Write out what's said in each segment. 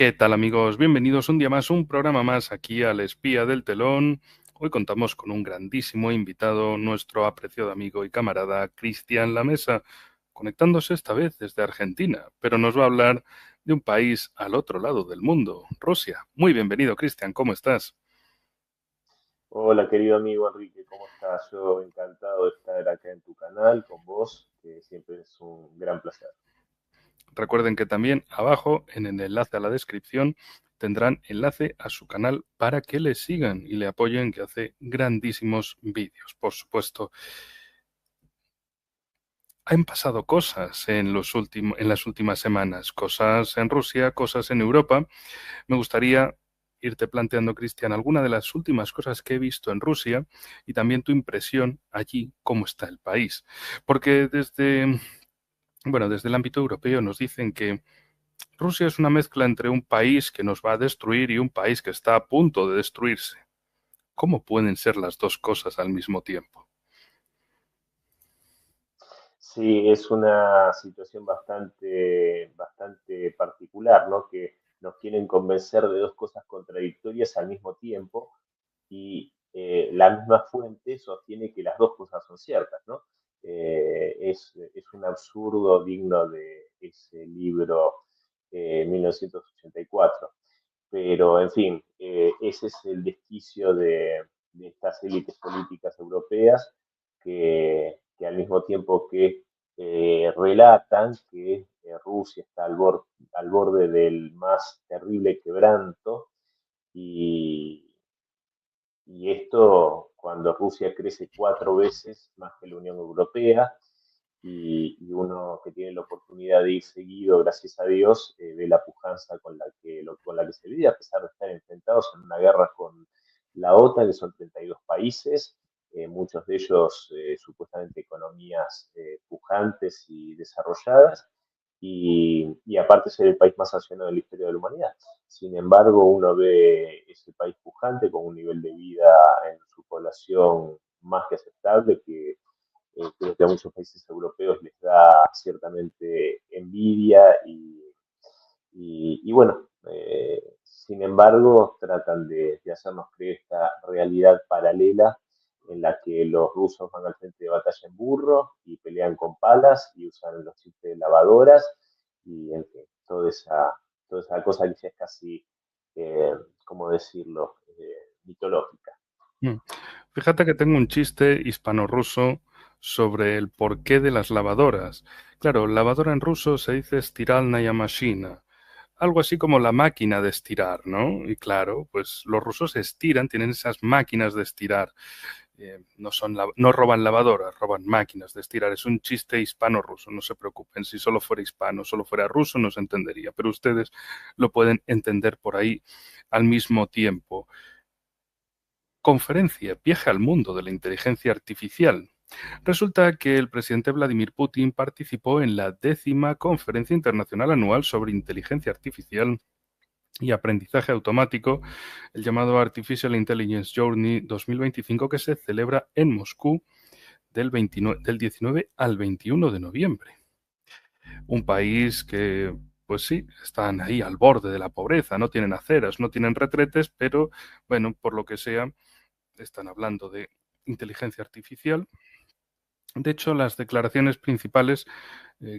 ¿Qué tal, amigos? Bienvenidos un día más, un programa más aquí al Espía del Telón. Hoy contamos con un grandísimo invitado, nuestro apreciado amigo y camarada Cristian Lamesa, conectándose esta vez desde Argentina, pero nos va a hablar de un país al otro lado del mundo, Rusia. Muy bienvenido, Cristian, ¿cómo estás? Hola, querido amigo Enrique, ¿cómo estás? Yo encantado de estar acá en tu canal con vos, que siempre es un gran placer. Recuerden que también abajo, en el enlace a la descripción, tendrán enlace a su canal para que le sigan y le apoyen, que hace grandísimos vídeos, por supuesto. Han pasado cosas en las últimas semanas, cosas en Rusia, cosas en Europa. Me gustaría irte planteando, Cristian, alguna de las últimas cosas que he visto en Rusia y también tu impresión allí, cómo está el país. Porque desde el ámbito europeo nos dicen que Rusia es una mezcla entre un país que nos va a destruir y un país que está a punto de destruirse. ¿Cómo pueden ser las dos cosas al mismo tiempo? Sí, es una situación bastante particular, ¿no? Que nos quieren convencer de dos cosas contradictorias al mismo tiempo y la misma fuente sostiene que las dos cosas son ciertas, ¿no? Es un absurdo digno de ese libro 1984. Pero, en fin, ese es el desquicio de estas élites políticas europeas que al mismo tiempo que relatan que Rusia está al borde del más terrible quebranto y, y esto cuando Rusia crece 4 veces más que la Unión Europea y uno que tiene la oportunidad de ir seguido, gracias a Dios, ve la pujanza con la que se vive, a pesar de estar enfrentados en una guerra con la OTAN, que son 32 países, muchos de ellos supuestamente economías pujantes y desarrolladas, y aparte ser el país más sancionado de la historia de la humanidad. Sin embargo, uno ve ese país pujante con un nivel de vida en su población más que aceptable, que creo que a muchos países europeos les da ciertamente envidia y bueno, sin embargo, tratan de hacernos creer esta realidad paralela en la que los rusos van al frente de batalla en burro y pelean con palas y usan los chips de lavadoras y en fin, toda esa cosa que ya es casi, ¿cómo decirlo?, mitológica. Mm. Fíjate que tengo un chiste hispano-ruso sobre el porqué de las lavadoras. Claro, lavadora en ruso se dice stiralnaya mashina, algo así como la máquina de estirar, ¿no? Y claro, pues los rusos estiran, tienen esas máquinas de estirar. No roban lavadoras, roban máquinas de estirar. Es un chiste hispano-ruso, no se preocupen. Si solo fuera hispano, solo fuera ruso, no se entendería, pero ustedes lo pueden entender por ahí al mismo tiempo. Conferencia, viaje al mundo de la inteligencia artificial. Resulta que el presidente Vladimir Putin participó en la 10ª Conferencia Internacional Anual sobre Inteligencia Artificial y Aprendizaje Automático, el llamado Artificial Intelligence Journey 2025, que se celebra en Moscú del 19 al 21 de noviembre. Un país que, pues sí, están ahí al borde de la pobreza, no tienen aceras, no tienen retretes, pero bueno, por lo que sea, están hablando de inteligencia artificial. De hecho, las declaraciones principales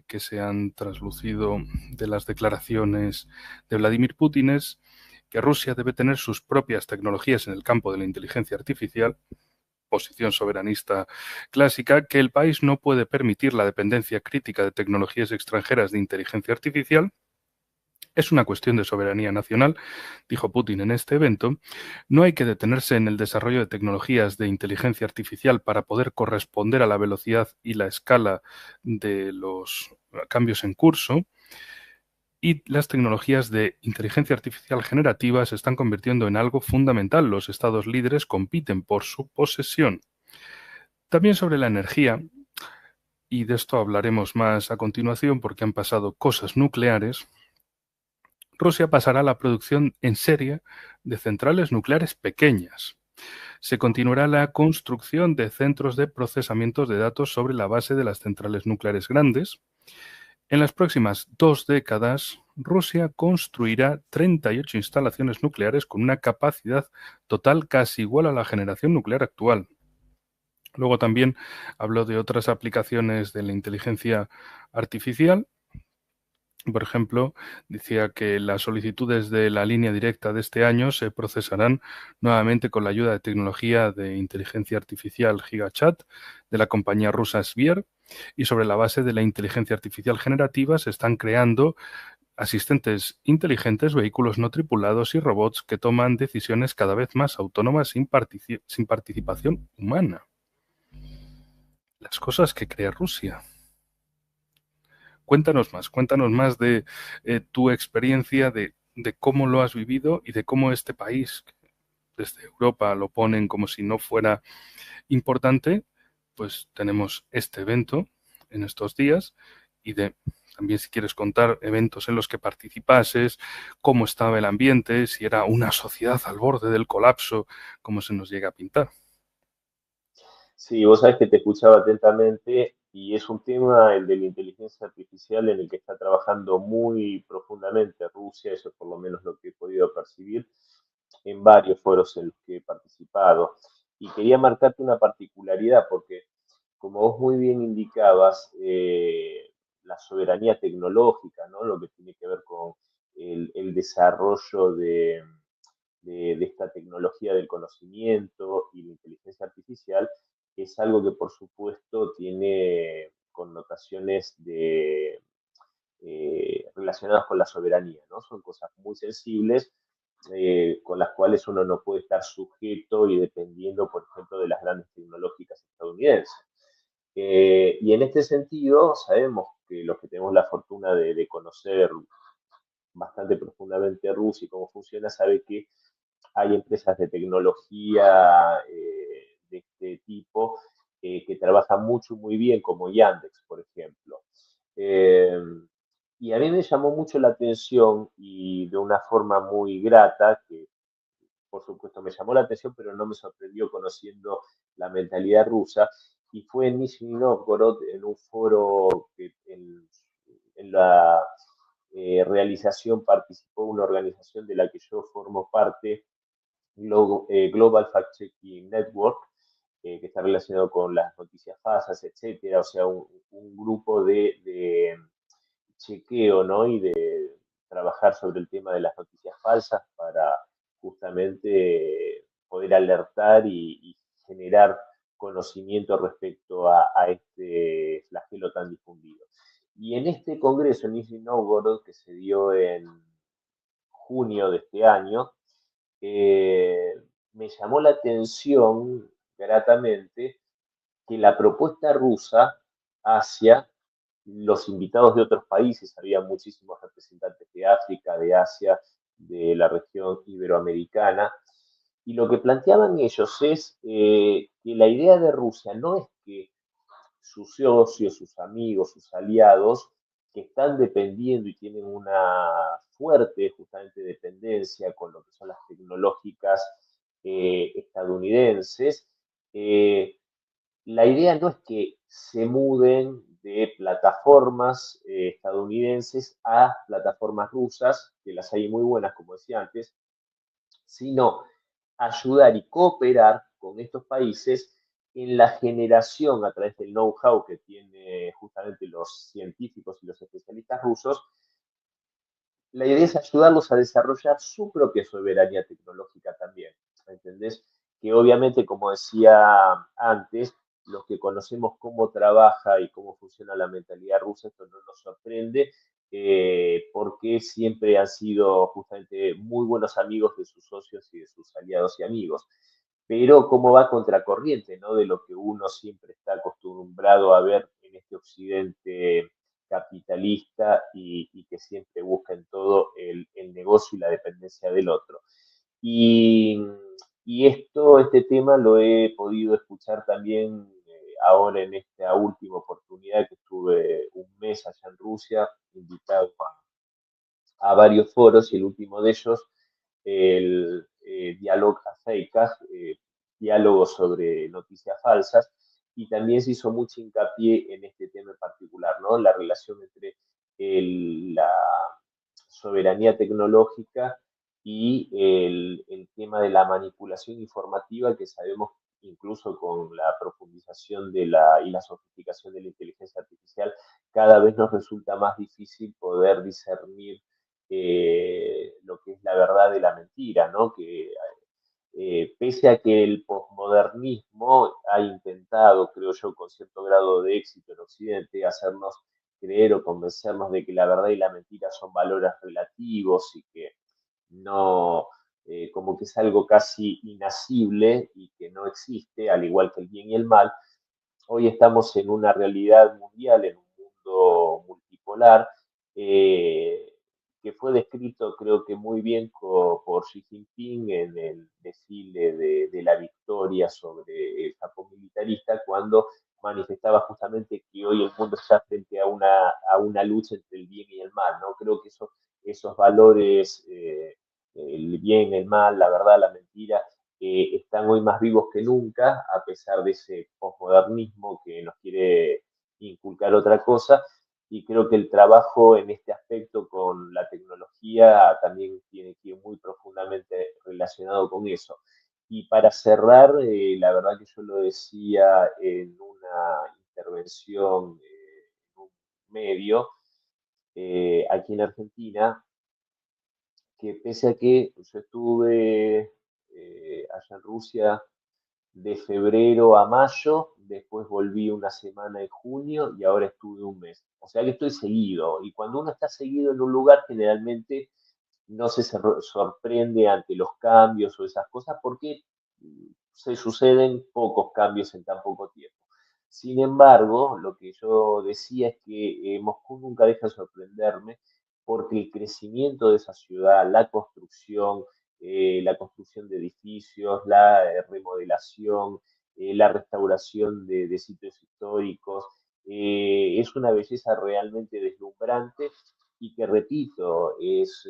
que se han traslucido de las declaraciones de Vladimir Putin es que Rusia debe tener sus propias tecnologías en el campo de la inteligencia artificial, posición soberanista clásica, que el país no puede permitir la dependencia crítica de tecnologías extranjeras de inteligencia artificial. Es una cuestión de soberanía nacional, dijo Putin en este evento. No hay que detenerse en el desarrollo de tecnologías de inteligencia artificial para poder corresponder a la velocidad y la escala de los cambios en curso. Y las tecnologías de inteligencia artificial generativa se están convirtiendo en algo fundamental. Los estados líderes compiten por su posesión. También sobre la energía, y de esto hablaremos más a continuación porque han pasado cosas nucleares. Rusia pasará a la producción en serie de centrales nucleares pequeñas. Se continuará la construcción de centros de procesamiento de datos sobre la base de las centrales nucleares grandes. En las próximas 2 décadas, Rusia construirá 38 instalaciones nucleares con una capacidad total casi igual a la generación nuclear actual. Luego también habló de otras aplicaciones de la inteligencia artificial. Por ejemplo, decía que las solicitudes de la línea directa de este año se procesarán nuevamente con la ayuda de tecnología de inteligencia artificial GigaChat de la compañía rusa Svier, y sobre la base de la inteligencia artificial generativa se están creando asistentes inteligentes, vehículos no tripulados y robots que toman decisiones cada vez más autónomas sin participación humana. Las cosas que crea Rusia. Cuéntanos más de tu experiencia, de cómo lo has vivido y de cómo este país, desde Europa, lo ponen como si no fuera importante. Pues tenemos este evento en estos días y también si quieres contar eventos en los que participases, cómo estaba el ambiente, si era una sociedad al borde del colapso, cómo se nos llega a pintar. Sí, vos sabés que te escuchaba atentamente y es un tema, el de la inteligencia artificial, en el que está trabajando muy profundamente Rusia, eso es por lo menos lo que he podido percibir en varios foros en los que he participado. Y quería marcarte una particularidad porque, como vos muy bien indicabas, la soberanía tecnológica, ¿no? Lo que tiene que ver con el desarrollo de esta tecnología del conocimiento y la inteligencia artificial, es algo que por supuesto tiene connotaciones relacionadas con la soberanía, ¿no? Son cosas muy sensibles con las cuales uno no puede estar sujeto y dependiendo, por ejemplo, de las grandes tecnológicas estadounidenses. Y en este sentido, sabemos que los que tenemos la fortuna de conocer bastante profundamente Rusia y cómo funciona, sabe que hay empresas de tecnología de este tipo que trabajan mucho, muy bien, como Yandex, por ejemplo. Eh, y a mí me llamó mucho la atención y de una forma muy grata, que por supuesto me llamó la atención, pero no me sorprendió conociendo la mentalidad rusa, y fue en Nizhny Novgorod, en un foro que en la realización participó una organización de la que yo formo parte, Global Fact Checking Network, que está relacionado con las noticias falsas, etcétera, o sea, un grupo de chequeo, ¿no? Y de trabajar sobre el tema de las noticias falsas para justamente poder alertar y generar conocimiento respecto a este flagelo tan difundido. Y en este congreso en Nizhny Novgorod, que se dio en junio de este año, eh, me llamó la atención gratamente que la propuesta rusa hacia los invitados de otros países, había muchísimos representantes de África, de Asia, de la región iberoamericana, y lo que planteaban ellos es que la idea de Rusia no es que sus socios, sus amigos, sus aliados, que están dependiendo y tienen una fuerte justamente dependencia con lo que son las tecnológicas estadounidenses, eh, la idea no es que se muden de plataformas estadounidenses a plataformas rusas, que las hay muy buenas, como decía antes, sino ayudar y cooperar con estos países en la generación a través del know-how que tienen justamente los científicos y los especialistas rusos. La idea es ayudarlos a desarrollar su propia soberanía tecnológica también, ¿entendés? Que obviamente, como decía antes, los que conocemos cómo trabaja y cómo funciona la mentalidad rusa, esto no nos sorprende, porque siempre han sido justamente muy buenos amigos de sus socios y de sus aliados y amigos. Pero cómo va contracorriente, ¿no? De lo que uno siempre está acostumbrado a ver en este occidente capitalista y que siempre busca en todo el negocio y la dependencia del otro. Y, y este tema lo he podido escuchar también ahora en esta última oportunidad que estuve un mes allá en Rusia, invitado a varios foros, y el último de ellos, el Dialog Azeicas, diálogo sobre noticias falsas, y también se hizo mucho hincapié en este tema en particular, ¿no? La relación entre la soberanía tecnológica y el tema de la manipulación informativa, que sabemos incluso con la profundización y la sofisticación de la inteligencia artificial, cada vez nos resulta más difícil poder discernir lo que es la verdad de la mentira, ¿no? Que pese a que el posmodernismo ha intentado, creo yo, con cierto grado de éxito en Occidente, hacernos creer o convencernos de que la verdad y la mentira son valores relativos y que no, como que es algo casi inasible y que no existe, al igual que el bien y el mal. Hoy estamos en una realidad mundial, en un mundo multipolar, eh, que fue descrito creo que muy bien por Xi Jinping en el desfile de la victoria sobre el Japón militarista, cuando manifestaba justamente que hoy el mundo está frente a una lucha entre el bien y el mal, ¿no? Creo que esos valores, el bien, el mal, la verdad, la mentira, están hoy más vivos que nunca, a pesar de ese posmodernismo que nos quiere inculcar otra cosa. Y creo que el trabajo en este aspecto con la tecnología también tiene que ir muy profundamente relacionado con eso. Y para cerrar, la verdad que yo lo decía en una intervención en un medio aquí en Argentina, que pese a que yo estuve allá en Rusia de febrero a mayo, después volví una semana en junio y ahora estuve un mes. O sea que estoy seguido. Y cuando uno está seguido en un lugar, generalmente no se sorprende ante los cambios o esas cosas porque se suceden pocos cambios en tan poco tiempo. Sin embargo, lo que yo decía es que Moscú nunca deja de sorprenderme porque el crecimiento de esa ciudad, la construcción de edificios, la remodelación, la restauración de sitios históricos, es una belleza realmente deslumbrante y que, repito, es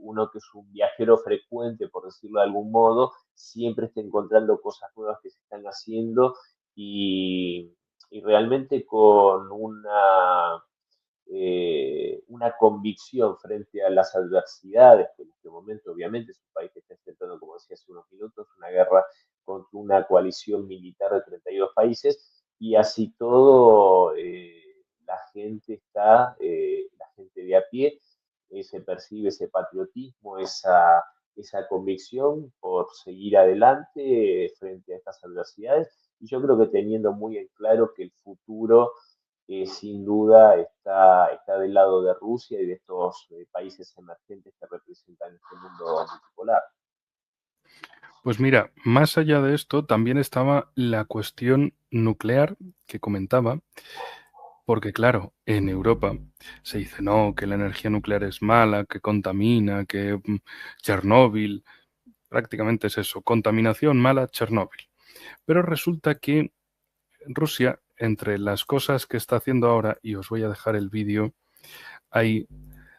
uno que es un viajero frecuente, por decirlo de algún modo, siempre está encontrando cosas nuevas que se están haciendo y, y realmente con una convicción frente a las adversidades, que en este momento obviamente es un país que está enfrentando, como decía hace unos minutos, una guerra contra una coalición militar de 32 países, y así todo la gente de a pie, se percibe ese patriotismo, esa convicción por seguir adelante frente a estas adversidades, y yo creo que teniendo muy en claro que el futuro sin duda está del lado de Rusia y de estos países emergentes que representan este mundo multipolar. Pues mira, más allá de esto, también estaba la cuestión nuclear que comentaba, porque claro, en Europa se dice no, que la energía nuclear es mala, que contamina, que Chernóbil, prácticamente es eso, contaminación mala, Chernóbil. Pero resulta que Rusia, entre las cosas que está haciendo ahora, y os voy a dejar el vídeo, hay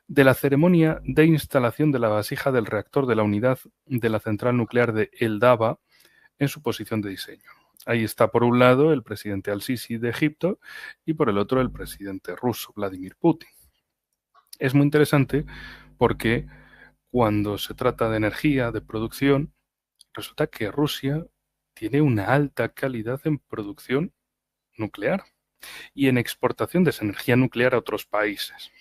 de la ceremonia de instalación de la vasija del reactor de la unidad de la central nuclear de Eldava en su posición de diseño. Ahí está por un lado el presidente al-Sisi de Egipto y por el otro el presidente ruso, Vladimir Putin. Es muy interesante porque cuando se trata de energía, de producción, resulta que Rusia tiene una alta calidad en producción nuclear y en exportación de esa energía nuclear a otros países.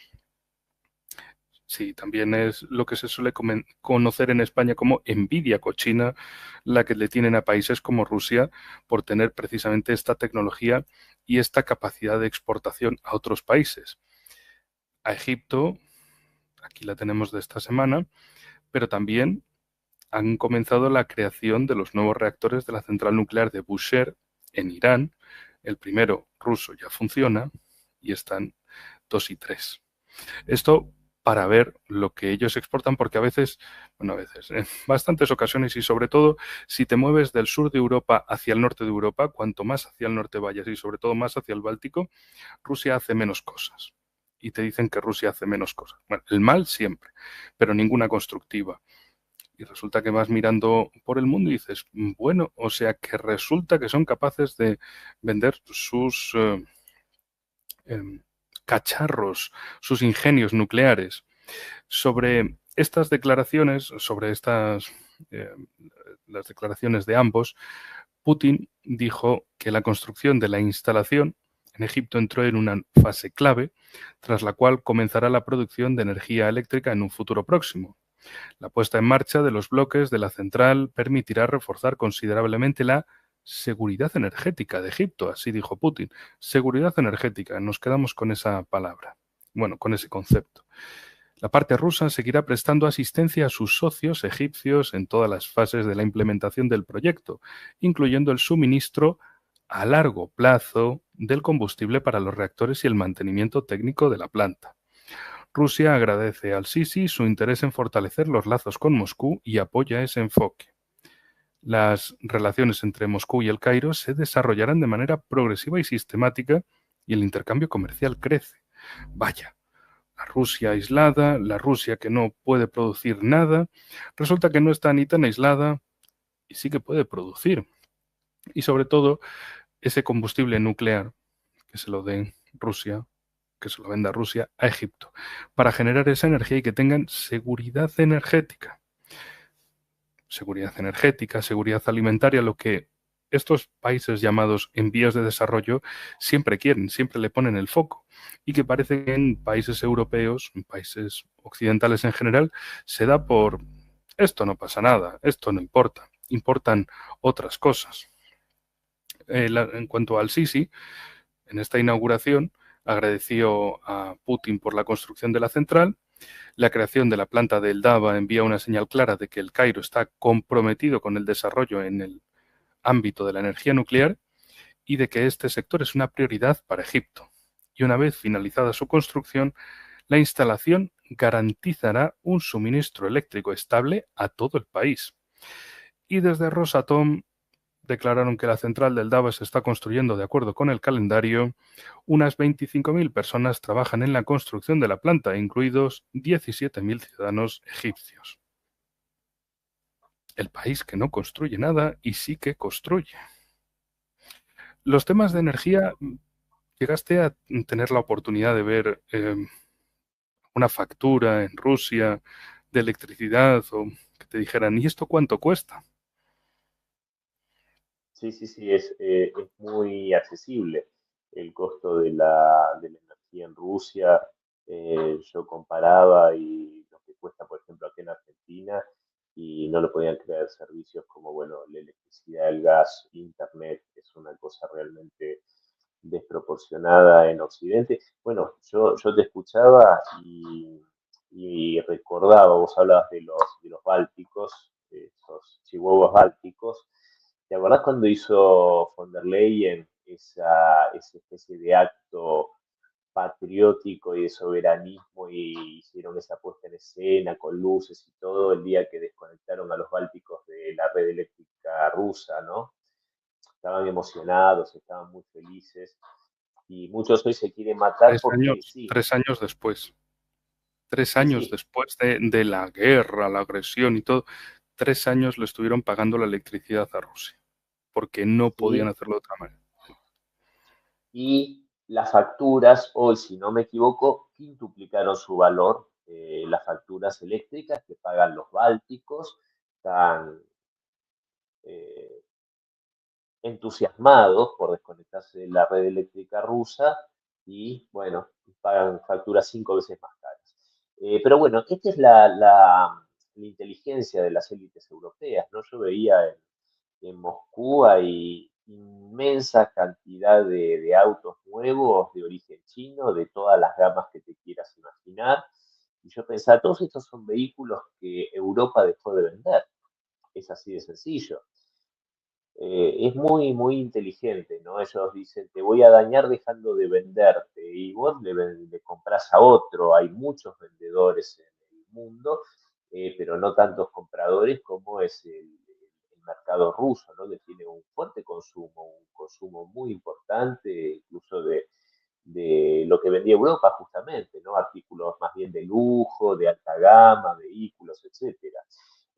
Sí, también es lo que se suele conocer en España como envidia cochina, la que le tienen a países como Rusia por tener precisamente esta tecnología y esta capacidad de exportación a otros países. A Egipto, aquí la tenemos de esta semana, pero también han comenzado la creación de los nuevos reactores de la central nuclear de Bushehr en Irán. El primero ruso ya funciona y están 2 y 3. Esto para ver lo que ellos exportan, porque a veces, en bastantes ocasiones y sobre todo si te mueves del sur de Europa hacia el norte de Europa, cuanto más hacia el norte vayas y sobre todo más hacia el Báltico, Rusia hace menos cosas. Y te dicen que Rusia hace menos cosas. Bueno, el mal siempre, pero ninguna constructiva. Y resulta que vas mirando por el mundo y dices, bueno, o sea que resulta que son capaces de vender sus cacharros, sus ingenios nucleares. Sobre estas declaraciones, eh, las declaraciones de ambos, Putin dijo que la construcción de la instalación en Egipto entró en una fase clave, tras la cual comenzará la producción de energía eléctrica en un futuro próximo. La puesta en marcha de los bloques de la central permitirá reforzar considerablemente la seguridad energética de Egipto, así dijo Putin. Seguridad energética, nos quedamos con esa palabra, bueno, con ese concepto. La parte rusa seguirá prestando asistencia a sus socios egipcios en todas las fases de la implementación del proyecto, incluyendo el suministro a largo plazo del combustible para los reactores y el mantenimiento técnico de la planta. Rusia agradece al Sisi su interés en fortalecer los lazos con Moscú y apoya ese enfoque. Las relaciones entre Moscú y el Cairo se desarrollarán de manera progresiva y sistemática y el intercambio comercial crece. Vaya, la Rusia aislada, la Rusia que no puede producir nada, resulta que no está ni tan aislada y sí que puede producir. Y sobre todo, ese combustible nuclear que se lo den Rusia, que se lo venda Rusia a Egipto, para generar esa energía y que tengan seguridad energética. Seguridad energética, seguridad alimentaria, lo que estos países llamados en vías de desarrollo siempre quieren, siempre le ponen el foco y que parece que en países europeos, en países occidentales en general, se da por esto no pasa nada, esto no importa, importan otras cosas. En cuanto al Sisi, en esta inauguración agradeció a Putin por la construcción de la central. La creación de la planta de Eldava envía una señal clara de que el Cairo está comprometido con el desarrollo en el ámbito de la energía nuclear y de que este sector es una prioridad para Egipto. Y una vez finalizada su construcción, la instalación garantizará un suministro eléctrico estable a todo el país. Y desde Rosatom declararon que la central del Dava se está construyendo de acuerdo con el calendario. Unas 25.000 personas trabajan en la construcción de la planta, incluidos 17.000 ciudadanos egipcios. El país que no construye nada y sí que construye. Los temas de energía, ¿llegaste a tener la oportunidad de ver una factura en Rusia de electricidad o que te dijeran, ¿y esto cuánto cuesta? Sí, sí, sí, es muy accesible el costo de la energía en Rusia. Yo comparaba y lo que cuesta, por ejemplo, aquí en Argentina, y no lo podían creer servicios como, bueno, la electricidad, el gas, internet, es una cosa realmente desproporcionada en Occidente. Bueno, yo te escuchaba y recordaba, vos hablabas de los bálticos, de esos chihuahuas bálticos. ¿Te acordás cuando hizo von der Leyen esa especie de acto patriótico y de soberanismo y hicieron esa puesta en escena con luces y todo el día que desconectaron a los bálticos de la red eléctrica rusa, ¿no? Estaban emocionados, estaban muy felices y muchos hoy se quieren matar porque sí, 3 años después. Tres sí, años sí, después de la guerra, la agresión y todo, 3 años le estuvieron pagando la electricidad a Rusia, porque no podían sí, hacerlo de otra manera. y las facturas hoy, si no me equivoco, quintuplicaron su valor. Las facturas eléctricas que pagan los bálticos están eh, entusiasmados por desconectarse de la red eléctrica rusa y, bueno, pagan facturas 5 veces más caras. Pero bueno, esta es la inteligencia de las élites europeas, ¿no? Yo veía en Moscú hay inmensa cantidad de autos nuevos de origen chino, de todas las gamas que te quieras imaginar. Y yo pensaba, todos estos son vehículos que Europa dejó de vender. Es así de sencillo. Es muy, muy inteligente, ¿no? Ellos dicen, te voy a dañar dejando de venderte y vos le compras a otro. Hay muchos vendedores en el mundo, pero no tantos compradores como es el mercado ruso, ¿no? Que tiene un fuerte consumo, un consumo muy importante, incluso de lo que vendía Europa justamente, ¿no? Artículos más bien de lujo, de alta gama, vehículos, etcétera.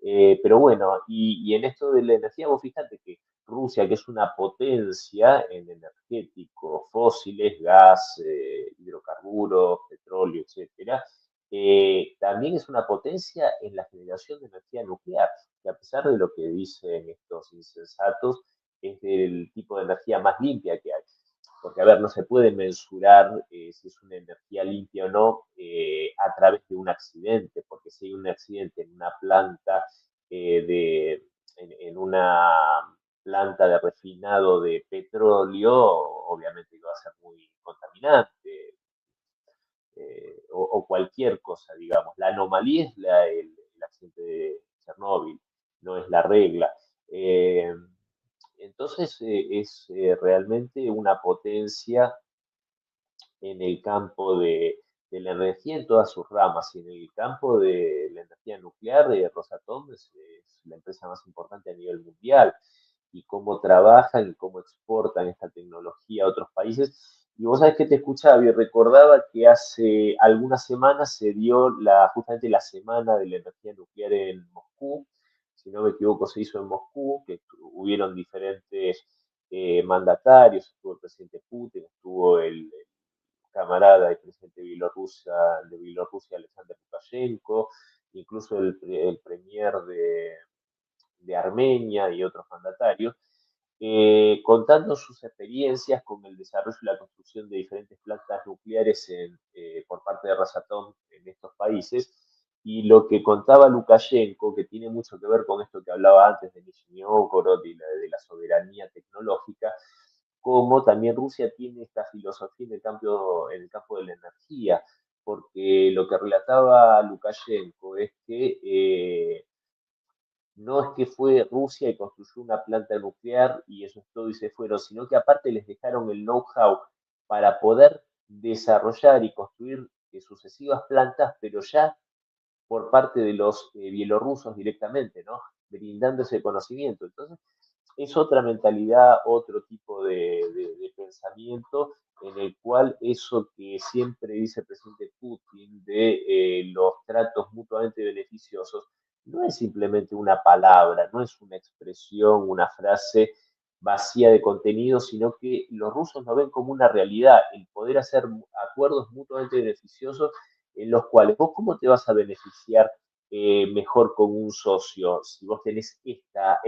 Pero bueno, y en esto de la energía, vos fíjate que Rusia, que es una potencia en energéticos fósiles, gas, hidrocarburos, petróleo, etcétera, también es una potencia en la generación de energía nuclear, que a pesar de lo que dicen estos insensatos, es el tipo de energía más limpia que hay. Porque, a ver, no se puede mensurar si es una energía limpia o no a través de un accidente, porque si hay un accidente en una planta en una planta de refinado de petróleo, obviamente que va a ser muy contaminante, o cualquier cosa, digamos. La anomalía es el accidente de Chernóbil, no es la regla. Eh, entonces es realmente una potencia en el campo de la energía en todas sus ramas y en el campo de la energía nuclear de Rosatom es la empresa más importante a nivel mundial y cómo trabajan y cómo exportan esta tecnología a otros países. Y vos sabés que te escuchaba y recordaba que hace algunas semanas se dio justamente la semana de la energía nuclear en Moscú. Si no me equivoco, se hizo en Moscú, que hubieron diferentes mandatarios, estuvo el presidente Putin, estuvo el camarada y presidente de Bielorrusia, Alexander Lukashenko, incluso el premier de Armenia y otros mandatarios, contando sus experiencias con el desarrollo y la construcción de diferentes plantas nucleares por parte de Rosatom en estos países. Y lo que contaba Lukashenko, que tiene mucho que ver con esto que hablaba antes de Nizhny Novgorod y de la soberanía tecnológica, como también Rusia tiene esta filosofía en el campo de la energía, porque lo que relataba Lukashenko es que no es que fue Rusia y construyó una planta nuclear y eso es todo y se fueron, sino que aparte les dejaron el know-how para poder desarrollar y construir sucesivas plantas, pero ya por parte de los bielorrusos directamente, ¿no? Brindando ese conocimiento. Entonces, es otra mentalidad, otro tipo de pensamiento en el cual eso que siempre dice el presidente Putin de los tratos mutuamente beneficiosos no es simplemente una palabra, no es una expresión, una frase vacía de contenido, sino que los rusos lo ven como una realidad, el poder hacer acuerdos mutuamente beneficiosos en los cuales vos cómo te vas a beneficiar mejor con un socio si vos tenés esta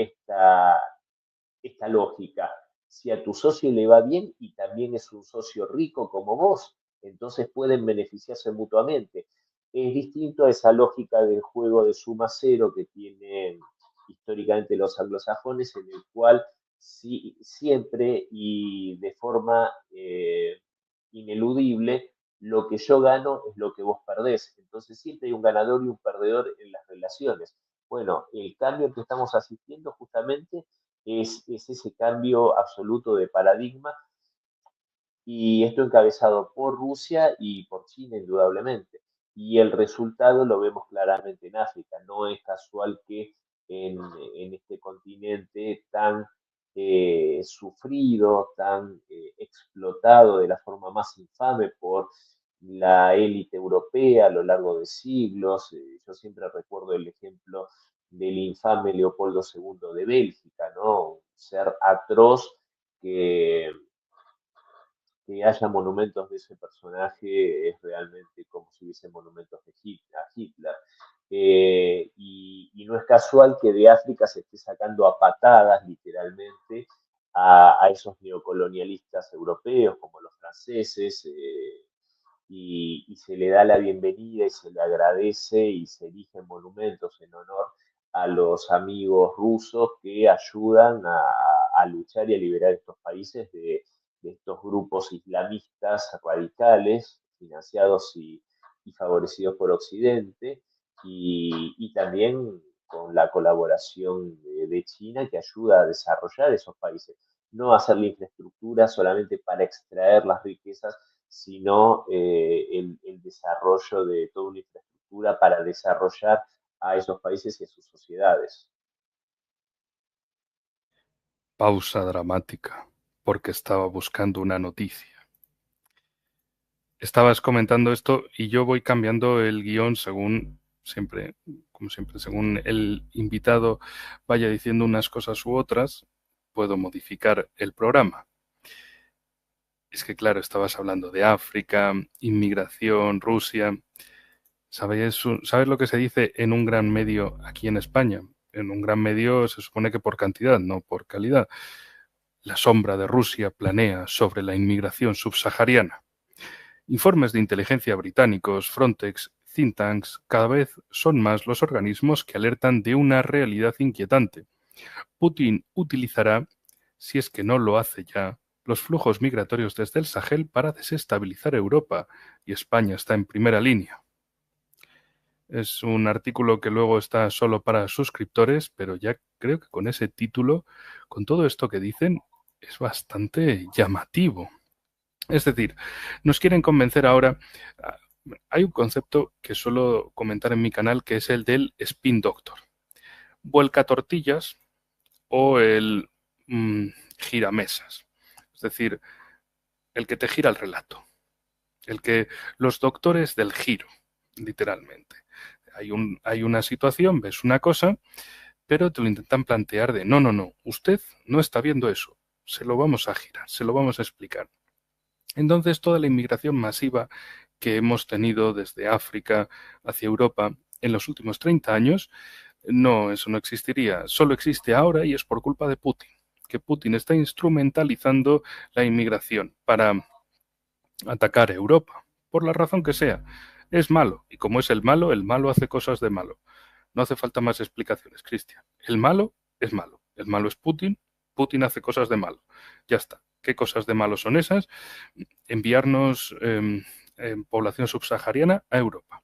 lógica. Si a tu socio le va bien y también es un socio rico como vos, entonces pueden beneficiarse mutuamente. Es distinto a esa lógica del juego de suma cero que tienen históricamente los anglosajones, en el cual siempre y de forma ineludible, lo que yo gano es lo que vos perdés. Entonces siempre hay un ganador y un perdedor en las relaciones. Bueno, el cambio que estamos asistiendo justamente es ese cambio absoluto de paradigma y esto encabezado por Rusia y por China indudablemente. Y el resultado lo vemos claramente en África. No es casual que en este continente tan sufrido, tan explotado de la forma más infame por la élite europea a lo largo de siglos. Yo siempre recuerdo el ejemplo del infame Leopoldo II de Bélgica, ¿no? Un ser atroz que haya monumentos de ese personaje es realmente como si hubiese monumentos de Hitler. Y no es casual que de África se esté sacando a patadas, literalmente, a esos neocolonialistas europeos como los franceses, y se le da la bienvenida y se le agradece y se erigen monumentos en honor a los amigos rusos que ayudan a luchar y a liberar estos países de estos grupos islamistas radicales, financiados y favorecidos por Occidente, y también con la colaboración de China que ayuda a desarrollar esos países. No hacer la infraestructura solamente para extraer las riquezas, sino el desarrollo de toda una infraestructura para desarrollar a esos países y a sus sociedades. Pausa dramática, porque estaba buscando una noticia. Estabas comentando esto y yo voy cambiando el guión según siempre, como siempre, según el invitado vaya diciendo unas cosas u otras, puedo modificar el programa. Es que, claro, estabas hablando de África, inmigración, Rusia. ¿Sabes lo que se dice en un gran medio aquí en España? En un gran medio se supone que por cantidad, no por calidad. La sombra de Rusia planea sobre la inmigración subsahariana. Informes de inteligencia británicos, Frontex, think tanks, cada vez son más los organismos que alertan de una realidad inquietante. Putin utilizará, si es que no lo hace ya, los flujos migratorios desde el Sahel para desestabilizar Europa, y España está en primera línea. Es un artículo que luego está solo para suscriptores, pero ya creo que con ese título, con todo esto que dicen, es bastante llamativo. Es decir, nos quieren convencer ahora. Hay un concepto que suelo comentar en mi canal que es el del spin doctor. Vuelca tortillas o el giramesas. Es decir, el que te gira el relato. Los doctores del giro, literalmente. Hay una situación, ves una cosa, pero te lo intentan plantear de no, usted no está viendo eso. Se lo vamos a girar, se lo vamos a explicar. Entonces, toda la inmigración masiva que hemos tenido desde África hacia Europa en los últimos 30 años, no, eso no existiría. Solo existe ahora y es por culpa de Putin, que Putin está instrumentalizando la inmigración para atacar a Europa, por la razón que sea. Es malo, y como es el malo hace cosas de malo. No hace falta más explicaciones, Cristian. El malo es Putin, Putin hace cosas de malo. Ya está. ¿Qué cosas de malo son esas? Enviarnos población subsahariana a Europa.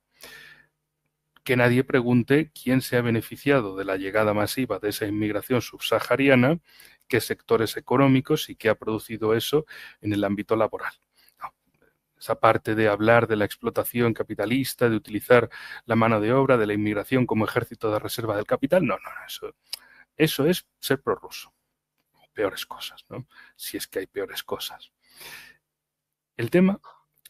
que nadie pregunte quién se ha beneficiado de la llegada masiva de esa inmigración subsahariana, qué sectores económicos y qué ha producido eso en el ámbito laboral. No. Esa parte de hablar de la explotación capitalista, de utilizar la mano de obra, de la inmigración como ejército de reserva del capital, no, eso es ser prorruso. Peores cosas, ¿no? Si es que hay peores cosas. El tema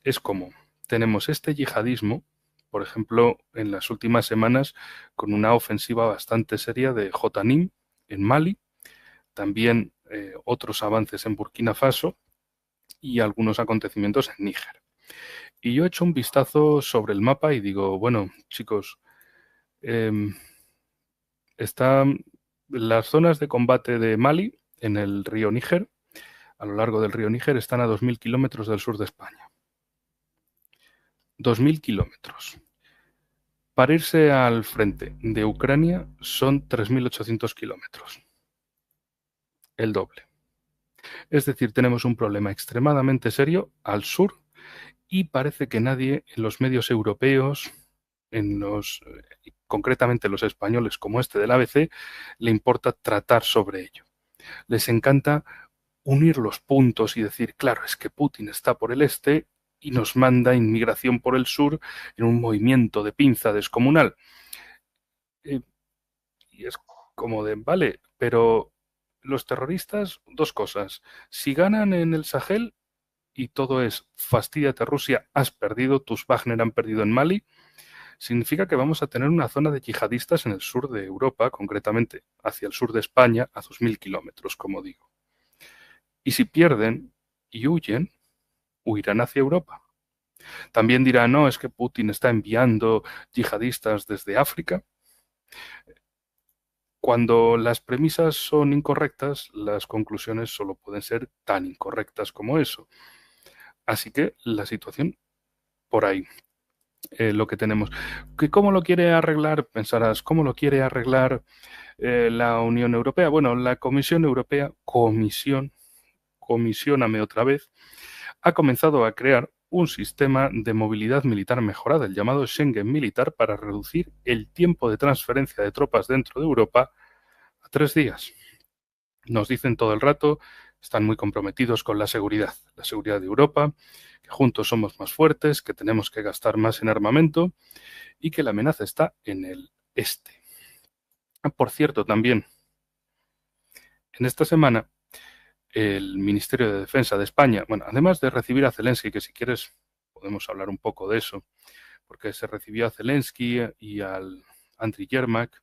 es cómo tenemos este yihadismo, por ejemplo, en las últimas semanas, con una ofensiva bastante seria de Jotanim en Mali, también otros avances en Burkina Faso y algunos acontecimientos en Níger. Y yo he hecho un vistazo sobre el mapa y digo, bueno, chicos, están las zonas de combate de Mali en el río Níger, a lo largo del río Níger, están a 2.000 kilómetros del sur de España. 2.000 kilómetros. Para irse al frente de Ucrania son 3.800 kilómetros. El doble. Es decir, tenemos un problema extremadamente serio al sur y parece que nadie en los medios europeos, concretamente los españoles como este del ABC, le importa tratar sobre ello. Les encanta unir los puntos y decir, claro, es que Putin está por el este y nos manda inmigración por el sur en un movimiento de pinza descomunal. Y es como de, vale, pero los terroristas, dos cosas. Si ganan en el Sahel y todo es fastidiate Rusia, has perdido, tus Wagner han perdido en Mali, significa que vamos a tener una zona de yihadistas en el sur de Europa, concretamente hacia el sur de España, a 2.000 kilómetros, como digo. Y si pierden y huyen, huirán hacia Europa. También dirán, no, es que Putin está enviando yihadistas desde África. Cuando las premisas son incorrectas, las conclusiones solo pueden ser tan incorrectas como eso. Así que la situación por ahí, lo que tenemos. ¿Cómo lo quiere arreglar? Pensarás, ¿cómo lo quiere arreglar la Unión Europea? Bueno, la Comisión Europea, comisióname otra vez, ha comenzado a crear un sistema de movilidad militar mejorada, el llamado Schengen militar, para reducir el tiempo de transferencia de tropas dentro de Europa a 3 días. Nos dicen todo el rato, están muy comprometidos con la seguridad de Europa, que juntos somos más fuertes, que tenemos que gastar más en armamento y que la amenaza está en el este. Por cierto, también, en esta semana, el Ministerio de Defensa de España, bueno, además de recibir a Zelensky, que si quieres podemos hablar un poco de eso, porque se recibió a Zelensky y al Andriy Yermak,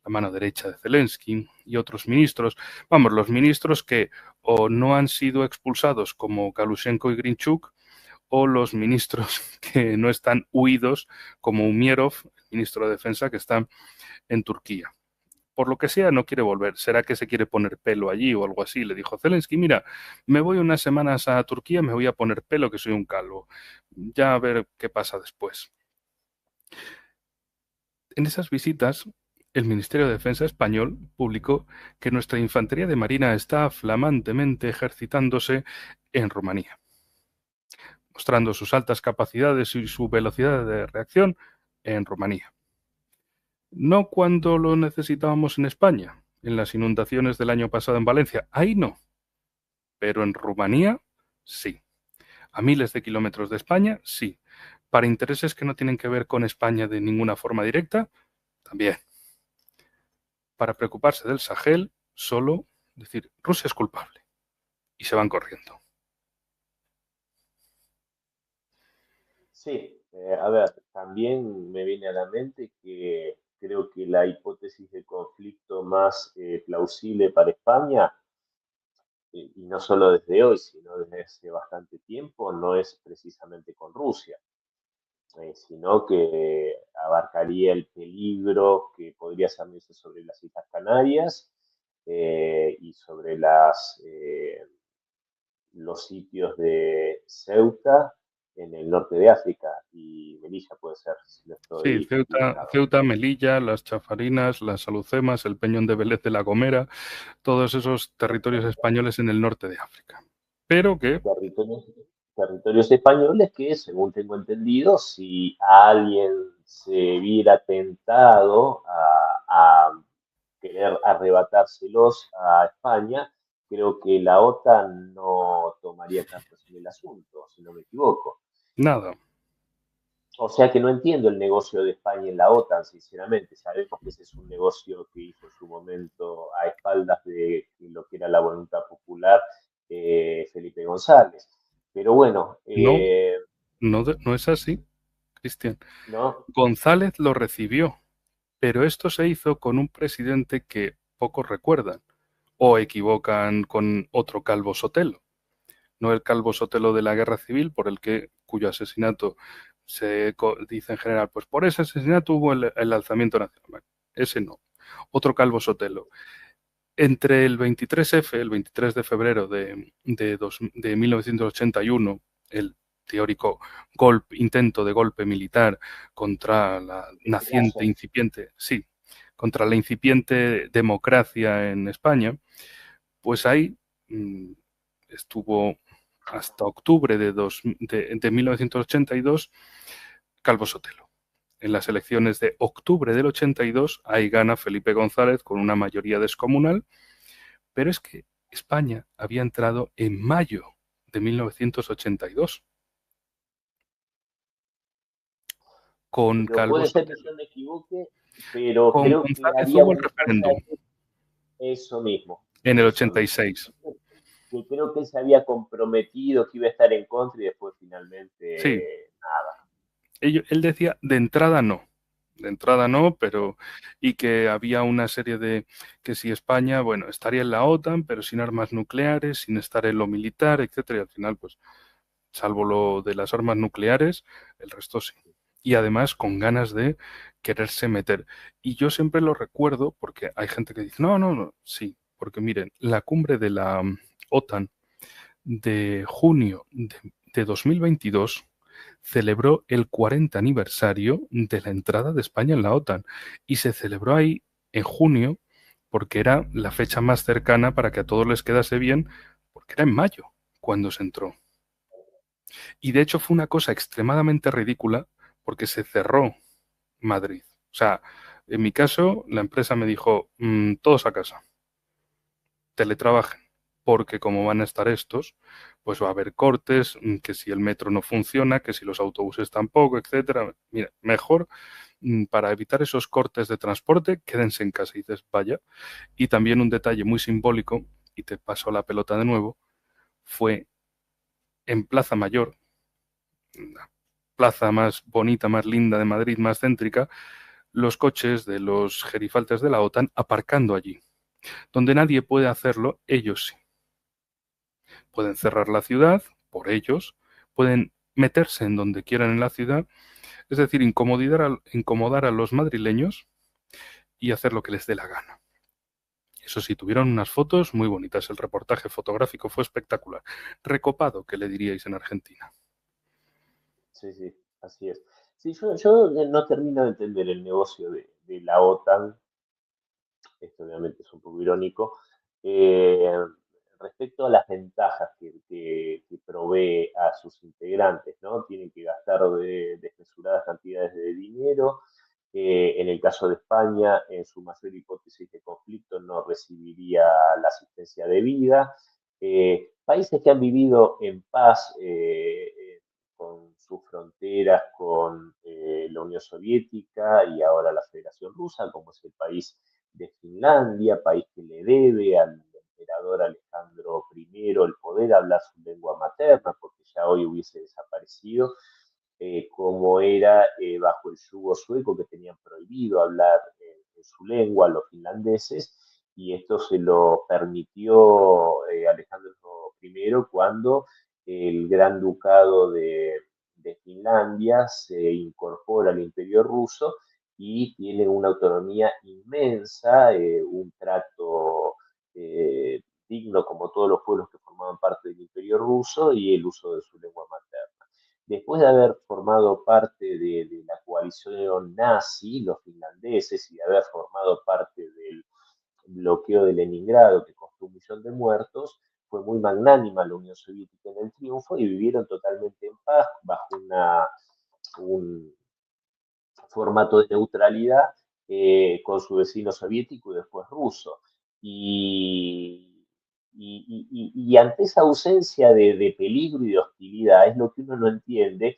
la mano derecha de Zelensky, y otros ministros, vamos, los ministros que o no han sido expulsados como Galushenko y Grinchuk, o los ministros que no están huidos como Umierov, el ministro de Defensa, que está en Turquía. Por lo que sea, no quiere volver. ¿Será que se quiere poner pelo allí o algo así? Le dijo Zelensky, mira, me voy unas semanas a Turquía, me voy a poner pelo que soy un calvo. Ya a ver qué pasa después. En esas visitas, el Ministerio de Defensa español publicó que nuestra infantería de marina está flamantemente ejercitándose en Rumanía, mostrando sus altas capacidades y su velocidad de reacción en Rumanía. No cuando lo necesitábamos en España, en las inundaciones del año pasado en Valencia, ahí no, pero en Rumanía sí. A miles de kilómetros de España, sí. Para intereses que no tienen que ver con España de ninguna forma directa, también. Para preocuparse del Sahel, solo decir Rusia es culpable y se van corriendo. Sí, a ver, también me viene a la mente que creo que la hipótesis de conflicto más plausible para España, y no solo desde hoy, sino desde hace bastante tiempo, no es precisamente con Rusia, sino que abarcaría el peligro que podría cernirse sobre las Islas Canarias y sobre los sitios de Ceuta en el norte de África y Melilla puede ser, si no Sí, estoy equivocado. Ceuta, Melilla, las Chafarinas, las Alucemas, el Peñón de Vélez de la Gomera, todos esos territorios Perfecto. españoles en el norte de África. Pero que, Territorios, territorios españoles que, según tengo entendido, si a alguien se viera tentado a querer arrebatárselos a España, creo que la OTAN no tomaría cartas en el asunto, si no me equivoco. Nada. O sea que no entiendo el negocio de España en la OTAN, sinceramente. Sabemos que ese es un negocio que hizo en su momento a espaldas de lo que era la voluntad popular Felipe González. Pero bueno, No, no es así, Cristian. ¿no? González lo recibió, pero esto se hizo con un presidente que pocos recuerdan, o equivocan con otro Calvo Sotelo. No el Calvo Sotelo de la Guerra Civil, cuyo asesinato se dice en general, pues por ese asesinato hubo el alzamiento nacional. Bueno, ese no. Otro Calvo Sotelo. Entre el 23F, el 23 de febrero de 1981, el teórico intento de golpe militar contra la naciente, Gallo. incipiente, sí, contra la incipiente democracia en España, pues ahí estuvo hasta octubre de 1982 Calvo Sotelo. En las elecciones de octubre del 82, ahí gana Felipe González con una mayoría descomunal, pero es que España había entrado en mayo de 1982 con Pero Calvo puede ser que Sotelo. yo me equivoque, pero Con creo que González había hubo el una cosa, referéndum eso mismo, en el eso mismo. 86. Que creo que él se había comprometido que iba a estar en contra y después Sí, finalmente nada. él decía de entrada no, pero y que había una serie de que si España, bueno, estaría en la OTAN, pero sin armas nucleares, sin estar en lo militar, etcétera, y al final, pues, salvo lo de las armas nucleares, el resto sí. Y además con ganas de quererse meter. Y yo siempre lo recuerdo porque hay gente que dice, no, no, no, sí, porque miren, la cumbre de la OTAN de junio de 2022 celebró el 40 aniversario de la entrada de España en la OTAN y se celebró ahí en junio porque era la fecha más cercana para que a todos les quedase bien, porque era en mayo cuando se entró. Y de hecho fue una cosa extremadamente ridícula porque se cerró Madrid. O sea, en mi caso, la empresa me dijo, todos a casa, teletrabajen, porque como van a estar estos, pues va a haber cortes, que si el metro no funciona, que si los autobuses tampoco, etcétera. Mira, mejor para evitar esos cortes de transporte, quédense en casa y dices, vaya. Y también un detalle muy simbólico, y te paso la pelota de nuevo, fue en Plaza Mayor, la plaza más bonita, más linda de Madrid, más céntrica, los coches de los gerifaltes de la OTAN aparcando allí. Donde nadie puede hacerlo, ellos sí. Pueden cerrar la ciudad por ellos, pueden meterse en donde quieran en la ciudad, es decir, incomodar a los madrileños y hacer lo que les dé la gana. Eso sí, tuvieron unas fotos muy bonitas. El reportaje fotográfico fue espectacular. Recopado, ¿qué le diríais en Argentina? Sí, sí, así es. Sí, yo no termino de entender el negocio de la OTAN, esto obviamente es un poco irónico, eh, respecto a las ventajas que provee a sus integrantes, ¿no? Tienen que gastar desmesuradas cantidades de dinero. En el caso de España, en su mayor hipótesis de conflicto, no recibiría la asistencia debida. Países que han vivido en paz con sus fronteras con la Unión Soviética y ahora la Federación Rusa, como es el país de Finlandia, país que le debe al emperador Alejandro I el poder hablar su lengua materna, porque ya hoy hubiese desaparecido, como era bajo el yugo sueco, que tenían prohibido hablar en su lengua los finlandeses, y esto se lo permitió Alejandro I cuando el Gran Ducado de Finlandia se incorpora al Imperio Ruso y tiene una autonomía inmensa, un trato digno como todos los pueblos que formaban parte del Imperio Ruso y el uso de su lengua materna. Después de haber formado parte de la coalición nazi, los finlandeses, y de haber formado parte del bloqueo de Leningrado, que costó 1 millón de muertos, fue muy magnánima la Unión Soviética en el triunfo y vivieron totalmente en paz bajo un formato de neutralidad con su vecino soviético y después ruso. Y, y ante esa ausencia de peligro y de hostilidad, es lo que uno no entiende,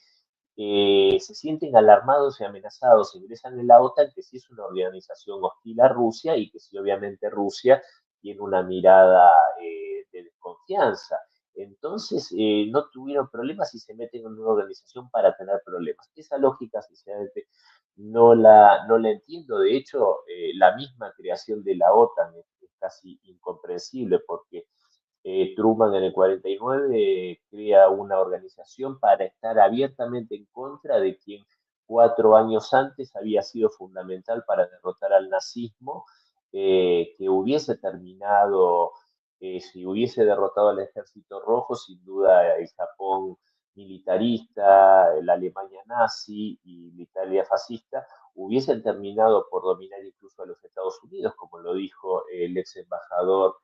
se sienten alarmados y amenazados, ingresan en la OTAN, que sí es una organización hostil a Rusia y que sí obviamente Rusia tiene una mirada de desconfianza. Entonces, no tuvieron problemas y se meten en una organización para tener problemas. Esa lógica, sinceramente, no la entiendo. De hecho, la misma creación de la OTAN es casi incomprensible porque Truman en el 49 crea una organización para estar abiertamente en contra de quien 4 años antes había sido fundamental para derrotar al nazismo, que hubiese terminado, si hubiese derrotado al ejército rojo, sin duda el Japón militarista, la Alemania nazi y la Italia fascista hubiesen terminado por dominar incluso a los Estados Unidos, como lo dijo el ex embajador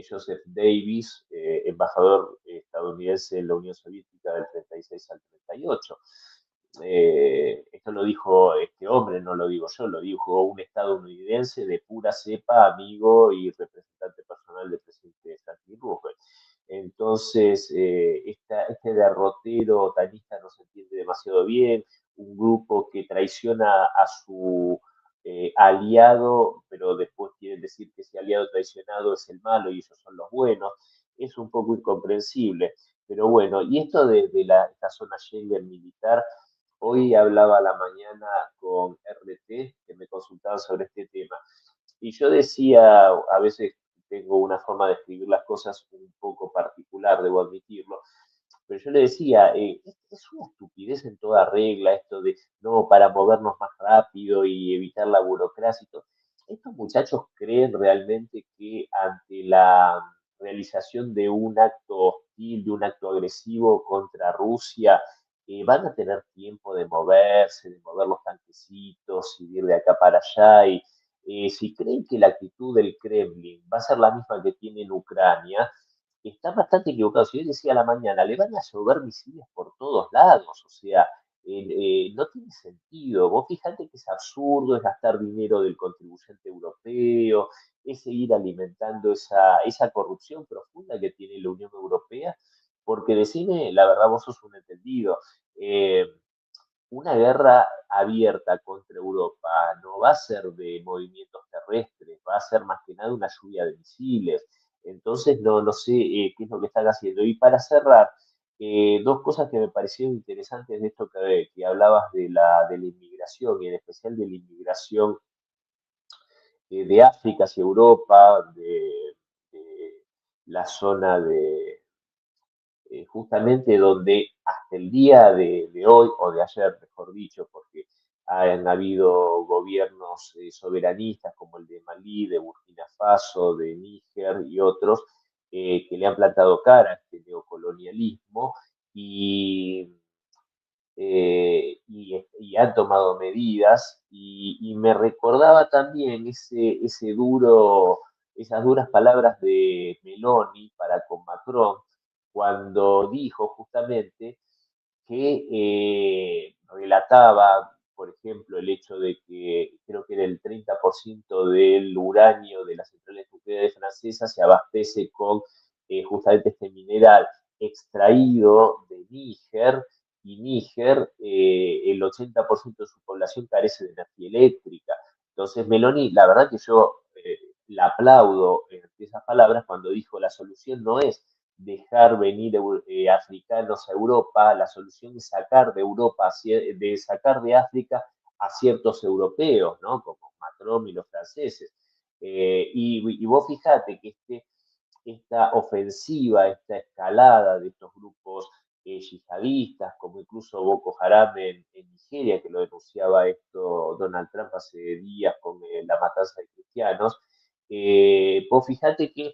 Joseph Davis, embajador estadounidense en la Unión Soviética del 36 al 38. Esto lo dijo este hombre, no lo digo yo, lo dijo un estadounidense de pura cepa, amigo y representante personal del presidente Franklin Roosevelt. Entonces, este derrotero otanista no se entiende demasiado bien, un grupo que traiciona a su aliado, pero después quieren decir que ese aliado traicionado es el malo y ellos son los buenos, es un poco incomprensible. Pero bueno, y esto de esta zona Schengen militar, hoy hablaba a la mañana con RT, que me consultaban sobre este tema, y yo decía, a veces tengo una forma de escribir las cosas un poco particular, debo admitirlo, pero yo le decía, es una estupidez en toda regla esto de, no, para movernos más rápido y evitar la burocracia y todo. Estos muchachos creen realmente que ante la realización de un acto hostil, de un acto agresivo contra Rusia, van a tener tiempo de moverse, de mover los tanquecitos y de ir de acá para allá. Y si creen que la actitud del Kremlin va a ser la misma que tiene en Ucrania, está bastante equivocado. Si yo decía a la mañana, le van a llover misiles por todos lados, o sea, no tiene sentido. Vos fíjate que es absurdo, es gastar dinero del contribuyente europeo, es seguir alimentando esa corrupción profunda que tiene la Unión Europea, porque decime, la verdad, vos sos un entendido. Eh, una guerra abierta contra Europa no va a ser de movimientos terrestres, va a ser más que nada una lluvia de misiles. Entonces, no sé qué es lo que están haciendo. Y para cerrar, dos cosas que me parecieron interesantes de esto que hablabas de la inmigración y en especial de la inmigración de África hacia Europa, de la zona justamente donde hasta el día de hoy, o de ayer, mejor dicho, porque han habido gobiernos soberanistas como el de Malí, de Burkina Faso, de Níger y otros, que le han plantado cara a este neocolonialismo y, y han tomado medidas y me recordaba también esas duras palabras de Meloni para con Macron cuando dijo justamente que relataba, por ejemplo, el hecho de que creo que era el 30% del uranio de las centrales nucleares francesas se abastece con justamente este mineral extraído de Níger, y Níger, el 80% de su población carece de energía eléctrica. Entonces, Meloni, la verdad que yo la aplaudo en esas palabras cuando dijo la solución no es dejar venir africanos a Europa, la solución es sacar de Europa, sacar de África a ciertos europeos, ¿no? Como Macron y los franceses. Y vos fijate que esta ofensiva, esta escalada de estos grupos yihadistas, como incluso Boko Haram en Nigeria, que lo denunciaba esto Donald Trump hace días con la matanza de cristianos, vos fijate que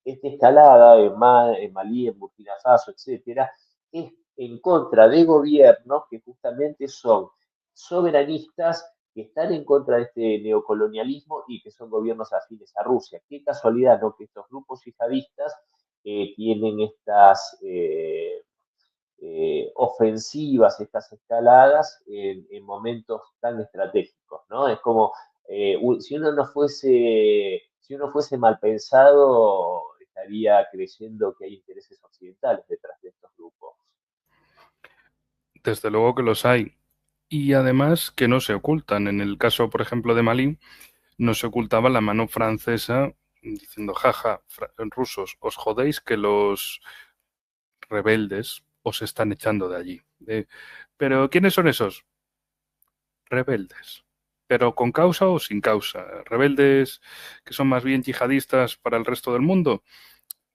esta escalada en Malí, en Burkina Faso, etcétera, es en contra de gobiernos que justamente son soberanistas, que están en contra de este neocolonialismo y que son gobiernos afines a Rusia. Qué casualidad, ¿no? Que estos grupos yihadistas tienen ofensivas, estas escaladas en momentos tan estratégicos, ¿no? Es como, si uno fuese mal pensado, estaría creyendo que hay intereses occidentales detrás de estos grupos. Desde luego que los hay. Y además que no se ocultan. En el caso, por ejemplo, de Malí, no se ocultaba la mano francesa diciendo, jaja, rusos, os jodéis que los rebeldes os están echando de allí. Pero ¿quiénes son esos? Rebeldes. Pero con causa o sin causa. Rebeldes que son más bien yihadistas para el resto del mundo.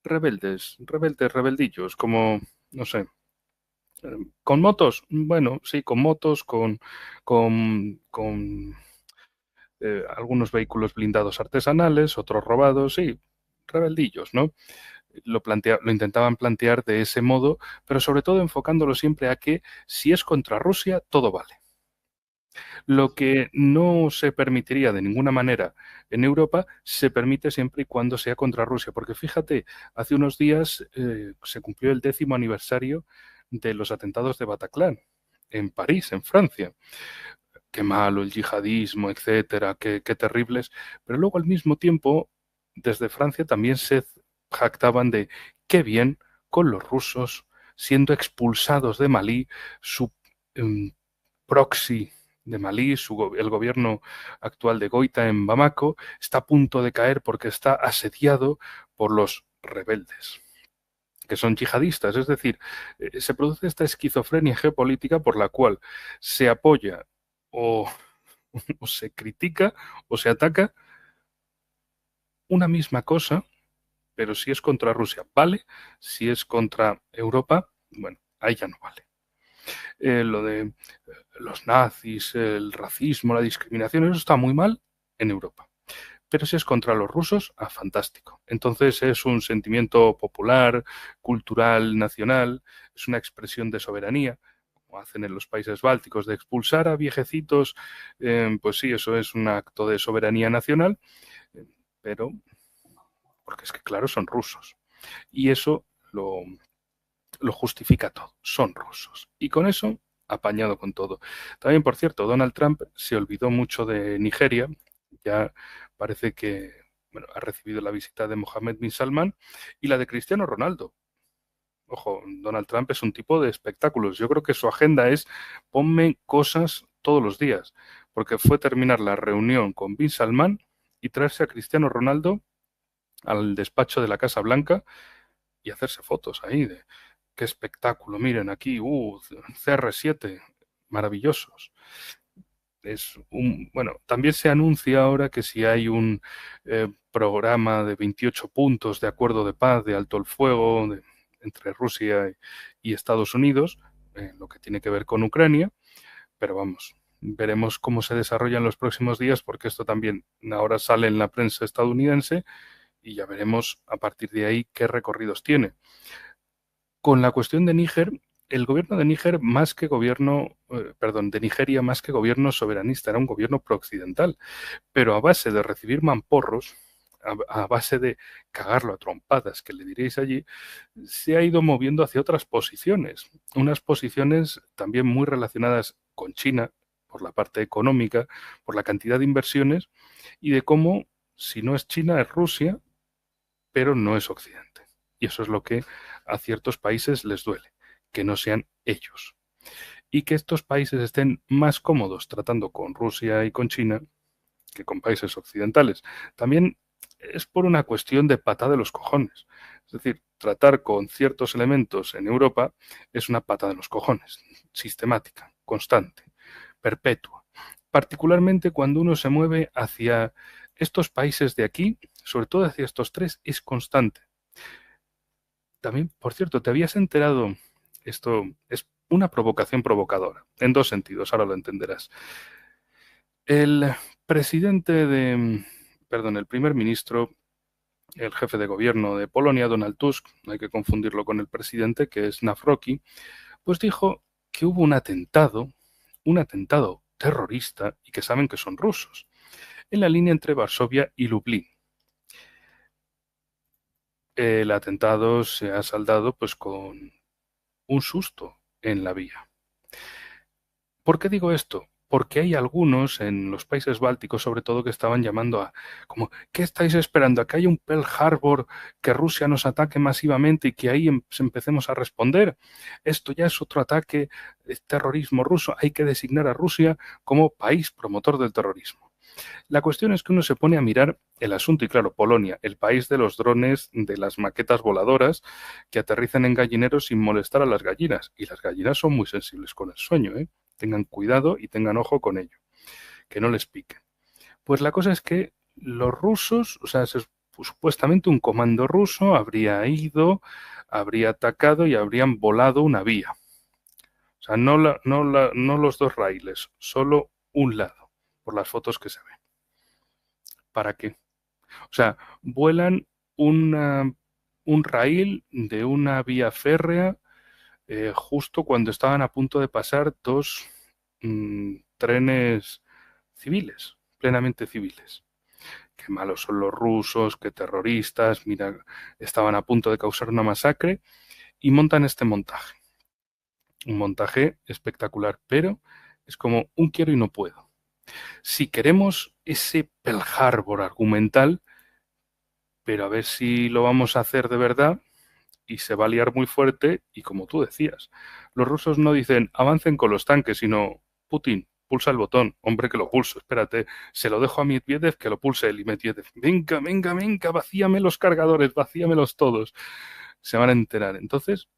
Rebeldes, rebeldes, rebeldillos, como, no sé, con motos, bueno, sí, con motos, con algunos vehículos blindados artesanales, otros robados, sí, rebeldillos, ¿no? Lo intentaban plantear de ese modo, pero sobre todo enfocándolo siempre a que si es contra Rusia, todo vale. Lo que no se permitiría de ninguna manera en Europa se permite siempre y cuando sea contra Rusia, porque fíjate, hace unos días se cumplió el 10º aniversario de los atentados de Bataclan en París, en Francia. Qué malo el yihadismo, etcétera, qué terribles. Pero luego al mismo tiempo, desde Francia también se jactaban de qué bien con los rusos siendo expulsados de Malí, su proxy de Malí, el gobierno actual de Goita en Bamako, está a punto de caer porque está asediado por los rebeldes, que son yihadistas. Es decir, se produce esta esquizofrenia geopolítica por la cual se apoya o, o se critica o se ataca una misma cosa, pero si es contra Rusia, vale, si es contra Europa, bueno, ahí ya no vale. Lo de los nazis, el racismo, la discriminación, eso está muy mal en Europa. Pero si es contra los rusos, fantástico. Entonces es un sentimiento popular, cultural, nacional, es una expresión de soberanía, como hacen en los países bálticos, de expulsar a viejecitos, pues sí, eso es un acto de soberanía nacional, pero porque es que, claro, son rusos. Y eso lo justifica todo, son rusos. Y con eso, apañado con todo. También, por cierto, Donald Trump se olvidó mucho de Nigeria, ya parece que bueno, ha recibido la visita de Mohammed bin Salman y la de Cristiano Ronaldo. Ojo, Donald Trump es un tipo de espectáculos. Yo creo que su agenda es ponme cosas todos los días, porque fue terminar la reunión con bin Salman y traerse a Cristiano Ronaldo al despacho de la Casa Blanca y hacerse fotos ahí de qué espectáculo, miren aquí, CR7, maravillosos. Bueno, también se anuncia ahora que si hay un programa de 28 puntos de acuerdo de paz, de alto el fuego entre Rusia y Estados Unidos, lo que tiene que ver con Ucrania, pero vamos, veremos cómo se desarrolla en los próximos días, porque esto también ahora sale en la prensa estadounidense y ya veremos a partir de ahí qué recorridos tiene. Con la cuestión de Níger, el gobierno de Níger más que gobierno, de Nigeria más que gobierno soberanista, era un gobierno prooccidental, pero a base de recibir mamporros, a base de cagarlo a trompadas, que le diréis allí, se ha ido moviendo hacia otras posiciones, unas posiciones también muy relacionadas con China, por la parte económica, por la cantidad de inversiones, y de cómo, si no es China, es Rusia, pero no es Occidente. Y eso es lo que a ciertos países les duele, que no sean ellos. Y que estos países estén más cómodos tratando con Rusia y con China que con países occidentales. También es por una cuestión de pata de los cojones. Es decir, tratar con ciertos elementos en Europa es una pata de los cojones, sistemática, constante, perpetua. Particularmente cuando uno se mueve hacia estos países de aquí, sobre todo hacia estos tres, es constante. También, por cierto, ¿te habías enterado? Esto es una provocación provocadora, en dos sentidos, ahora lo entenderás. El el primer ministro, el jefe de gobierno de Polonia, Donald Tusk, no hay que confundirlo con el presidente, que es Nawrocki, pues dijo que hubo un atentado terrorista, y que saben que son rusos, en la línea entre Varsovia y Lublin. El atentado se ha saldado pues con un susto en la vía. ¿Por qué digo esto? Porque hay algunos en los países bálticos, sobre todo, que estaban llamando a, como, ¿qué estáis esperando? ¿A que haya un Pearl Harbor, que Rusia nos ataque masivamente y que ahí empecemos a responder? Esto ya es otro ataque, es terrorismo ruso. Hay que designar a Rusia como país promotor del terrorismo. La cuestión es que uno se pone a mirar el asunto y claro, Polonia, el país de los drones, de las maquetas voladoras que aterrizan en gallineros sin molestar a las gallinas. Y las gallinas son muy sensibles con el sueño, ¿eh? Tengan cuidado y tengan ojo con ello, que no les piquen. Pues la cosa es que los rusos, o sea, supuestamente un comando ruso habría ido, habría atacado y habrían volado una vía. O sea, no los dos raíles, solo un lado, por las fotos que se ven. ¿Para qué? O sea, vuelan una, un raíl de una vía férrea justo cuando estaban a punto de pasar dos trenes civiles, plenamente civiles. Qué malos son los rusos, qué terroristas, mira, estaban a punto de causar una masacre y montan este montaje. Un montaje espectacular, pero es como un quiero y no puedo. Si queremos ese Pearl Harbor argumental, pero a ver si lo vamos a hacer de verdad y se va a liar muy fuerte y como tú decías, los rusos no dicen avancen con los tanques, sino Putin, pulsa el botón, hombre que lo pulso, espérate, se lo dejo a Medvedev que lo pulse él y Medvedev, venga, venga, venga, vacíame los cargadores, vacíamelos todos, se van a enterar. Entonces,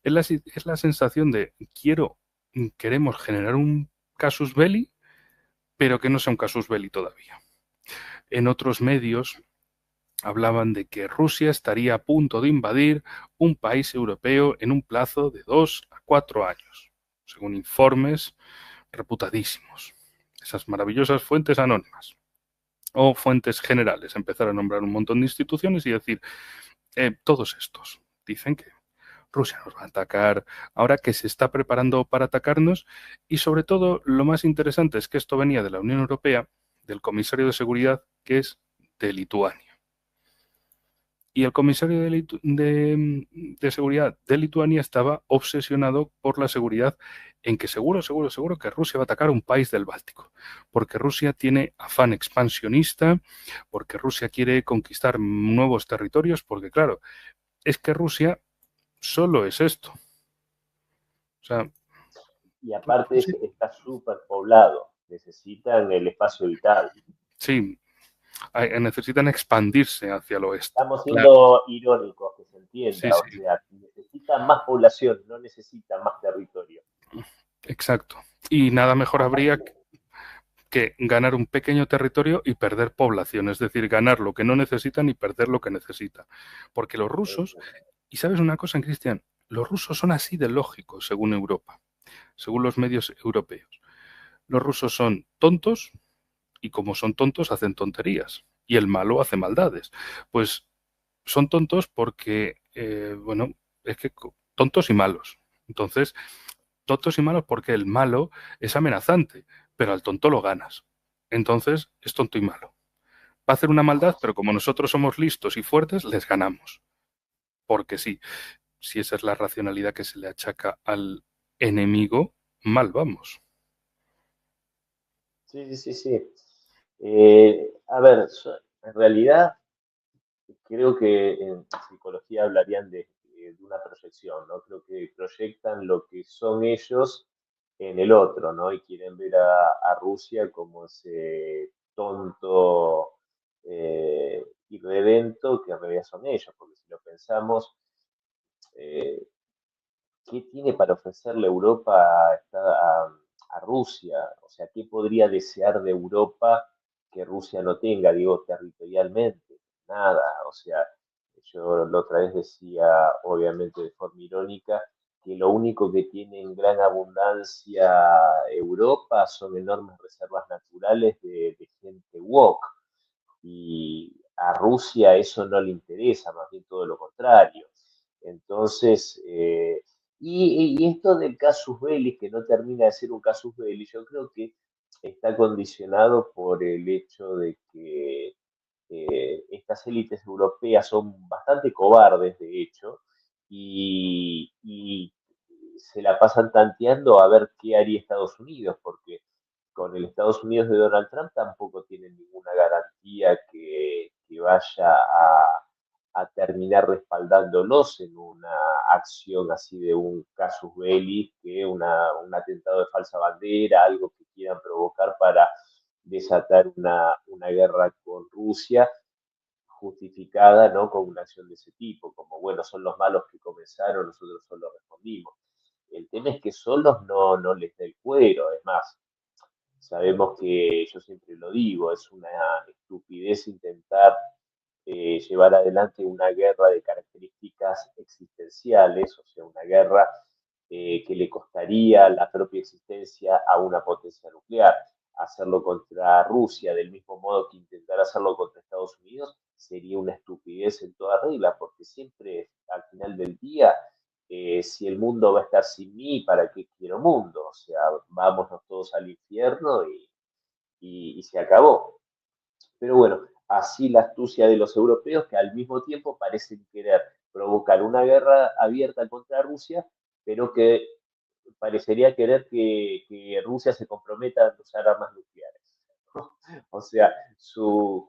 es la sensación de queremos generar un casus belli, pero que no sea un casus belli todavía. En otros medios hablaban de que Rusia estaría a punto de invadir un país europeo en un plazo de 2 a 4 años, según informes reputadísimos. Esas maravillosas fuentes anónimas o fuentes generales, empezar a nombrar un montón de instituciones y decir, todos estos dicen que Rusia nos va a atacar, ahora que se está preparando para atacarnos y sobre todo lo más interesante es que esto venía de la Unión Europea, del comisario de seguridad que es de Lituania. Y el comisario de seguridad de Lituania estaba obsesionado por la seguridad en que seguro, seguro, seguro que Rusia va a atacar un país del Báltico, porque Rusia tiene afán expansionista, porque Rusia quiere conquistar nuevos territorios, porque claro, es que Rusia solo es esto. O sea, Y aparte Rusia, está súper poblado, necesitan el espacio vital. sí, necesitan expandirse hacia el oeste. Estamos Claro, siendo irónicos, que se sí, entienda, sí, o sea, necesitan más población, no necesitan más territorio. exacto. Y nada mejor habría Aparte, que ganar un pequeño territorio y perder población, es decir, ganar lo que no necesitan y perder lo que necesitan. Porque los rusos, y sabes una cosa, Cristian, los rusos son así de lógicos según Europa, según los medios europeos. Los rusos son tontos y como son tontos hacen tonterías y el malo hace maldades. Pues son tontos porque, bueno, es que tontos y malos. Entonces, tontos y malos porque el malo es amenazante, pero al tonto lo ganas. Entonces, es tonto y malo. Va a hacer una maldad, pero como nosotros somos listos y fuertes, les ganamos. Porque sí, si esa es la racionalidad que se le achaca al enemigo, mal vamos. sí, sí, sí, sí. A ver, en realidad creo que en psicología hablarían de una proyección, ¿no? Creo que proyectan lo que son ellos en el otro, ¿no? Y quieren ver a Rusia como ese tonto irredento que en realidad son ellos, porque si lo pensamos, eh, ¿qué tiene para ofrecerle Europa a Rusia? O sea, ¿qué podría desear de Europa que Rusia no tenga, digo, territorialmente? Nada, o sea, yo la otra vez decía, obviamente de forma irónica, que lo único que tiene en gran abundancia Europa son enormes reservas naturales de gente woke. Y a Rusia eso no le interesa, más bien todo lo contrario. Entonces, y esto del casus belli, que no termina de ser un casus belli, yo creo que está condicionado por el hecho de que estas élites europeas son bastante cobardes, de hecho, y se la pasan tanteando a ver qué haría Estados Unidos, porque con el Estados Unidos de Donald Trump tampoco tienen ninguna garantía que vaya a terminar respaldándolos en una acción así de un casus belli, que un atentado de falsa bandera, algo que quieran provocar para desatar una guerra con Rusia justificada, ¿no? Con una acción de ese tipo, como, bueno, son los malos que comenzaron, nosotros solo respondimos. El tema es que solos no les da el cuero, es más, sabemos que, yo siempre lo digo, es una estupidez intentar llevar adelante una guerra de características existenciales, o sea, una guerra que le costaría la propia existencia a una potencia nuclear. Hacerlo contra Rusia del mismo modo que intentar hacerlo contra Estados Unidos sería una estupidez en toda regla, porque siempre al final del día, si el mundo va a estar sin mí, ¿para qué quiero mundo? O sea, vámonos todos al infierno y se acabó. Pero bueno, así la astucia de los europeos que al mismo tiempo parecen querer provocar una guerra abierta contra Rusia, pero que parecería querer que Rusia se comprometa a usar armas nucleares. O sea,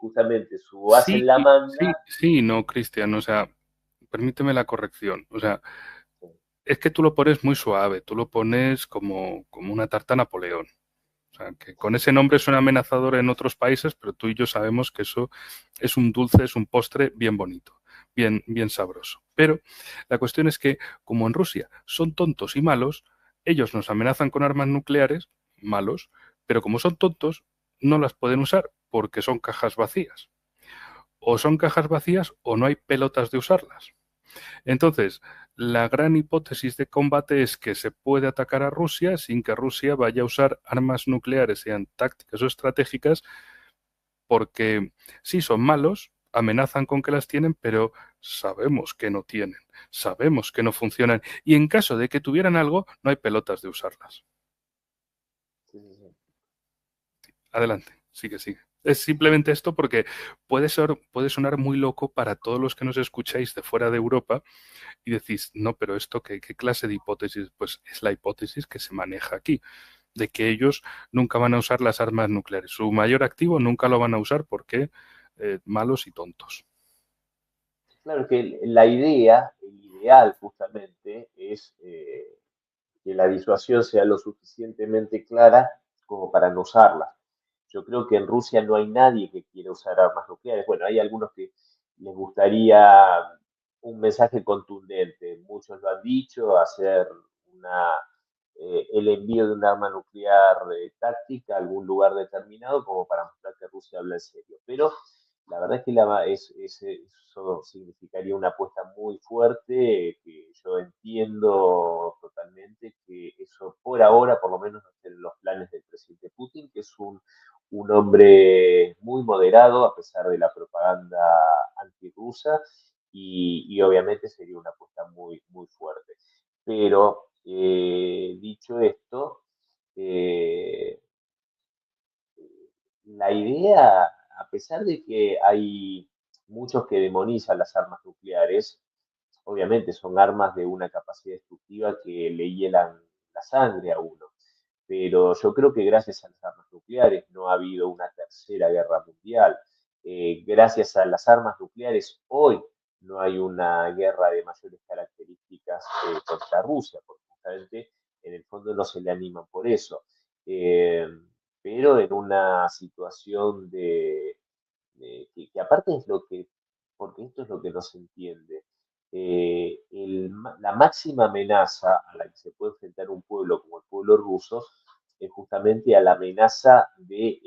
justamente su as Sí, en la manga. sí, no, Cristian, o sea, permíteme la corrección. O sea, es que tú lo pones muy suave, tú lo pones como una tarta Napoleón. O sea, que con ese nombre suena amenazador en otros países, pero tú y yo sabemos que eso es un dulce, es un postre bien bonito, bien sabroso. Pero la cuestión es que, como en Rusia son tontos y malos, ellos nos amenazan con armas nucleares, malos, pero como son tontos, no las pueden usar porque son cajas vacías. O son cajas vacías o no hay pelotas de usarlas. Entonces, la gran hipótesis de combate es que se puede atacar a Rusia sin que Rusia vaya a usar armas nucleares, sean tácticas o estratégicas, porque sí son malos, amenazan con que las tienen, pero sabemos que no tienen, sabemos que no funcionan, y en caso de que tuvieran algo, no hay pelotas de usarlas. Sí, sí, sí. Adelante, sigue. Es simplemente esto porque puede sonar muy loco para todos los que nos escucháis de fuera de Europa y decís, no, pero esto, ¿qué clase de hipótesis? Pues es la hipótesis que se maneja aquí, de que ellos nunca van a usar las armas nucleares. Su mayor activo nunca lo van a usar porque malos y tontos. Claro que la idea, el ideal justamente, es que la disuasión sea lo suficientemente clara como para no usarla. Yo creo que en Rusia no hay nadie que quiera usar armas nucleares. Bueno, hay algunos que les gustaría un mensaje contundente. Muchos lo han dicho, hacer el envío de un arma nuclear táctica a algún lugar determinado como para mostrar que Rusia habla en serio. Pero la verdad es que eso significaría una apuesta muy fuerte, que yo entiendo totalmente que eso por ahora, por lo menos no está en los planes del presidente Putin, que es un hombre muy moderado a pesar de la propaganda antirrusa y obviamente sería una apuesta muy fuerte. Pero dicho esto, eh, la idea, a pesar de que hay muchos que demonizan las armas nucleares, obviamente son armas de una capacidad destructiva que le hielan la sangre a uno. Pero yo creo que gracias a las armas nucleares no ha habido una tercera guerra mundial. Gracias a las armas nucleares hoy no hay una guerra de mayores características contra Rusia, porque justamente en el fondo no se le animan por eso. Eh, pero en una situación que aparte es lo que, porque esto es lo que no se entiende, la máxima amenaza a la que se puede enfrentar un pueblo como el pueblo ruso es justamente a la amenaza de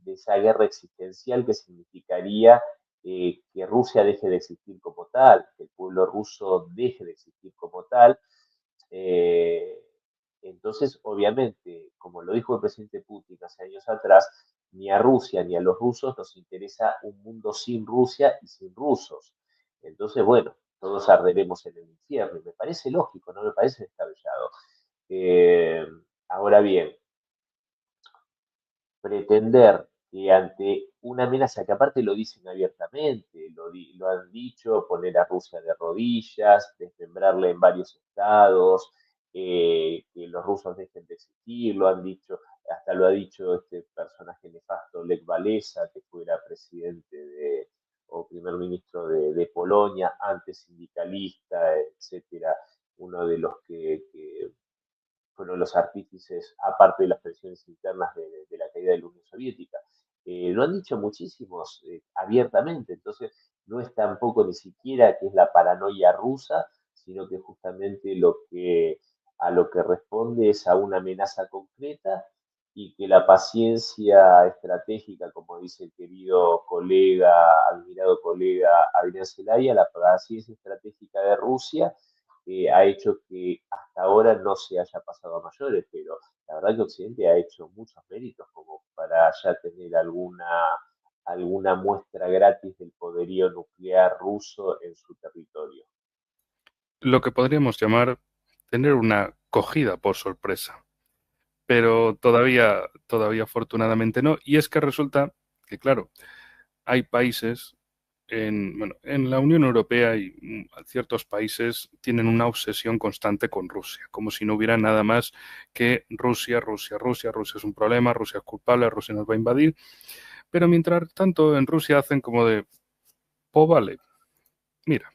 esa guerra existencial que significaría que Rusia deje de existir como tal, que el pueblo ruso deje de existir como tal. Eh, entonces, obviamente, como lo dijo el presidente Putin hace años atrás, ni a Rusia ni a los rusos nos interesa un mundo sin Rusia y sin rusos. Entonces, bueno, todos arderemos en el infierno. Y me parece lógico, no me parece descabellado. Eh, Ahora bien, pretender que ante una amenaza que aparte lo dicen abiertamente, lo lo han dicho, poner a Rusia de rodillas, desmembrarla en varios estados, que los rusos dejen de existir, lo han dicho, hasta lo ha dicho este personaje nefasto, Lech Walesa, que fuera presidente o primer ministro de Polonia, antes sindicalista, etcétera, uno de los que fueron los artífices, aparte de las presiones internas de la caída de la Unión Soviética. Lo han dicho muchísimos abiertamente, entonces no es tampoco ni siquiera que es la paranoia rusa, sino que justamente a lo que responde es a una amenaza concreta y que la paciencia estratégica, como dice el querido colega, admirado colega Adrián Zelaya, la paciencia estratégica de Rusia ha hecho que hasta ahora no se haya pasado a mayores, pero la verdad que Occidente ha hecho muchos méritos como para ya tener alguna muestra gratis del poderío nuclear ruso en su territorio. Lo que podríamos llamar tener una cogida por sorpresa. Pero todavía afortunadamente no. Y es que resulta que, claro, hay países en la Unión Europea y ciertos países tienen una obsesión constante con Rusia, como si no hubiera nada más que Rusia, Rusia, Rusia, Rusia es un problema, Rusia es culpable, Rusia nos va a invadir. Pero mientras tanto en Rusia hacen como de, pues vale, mira,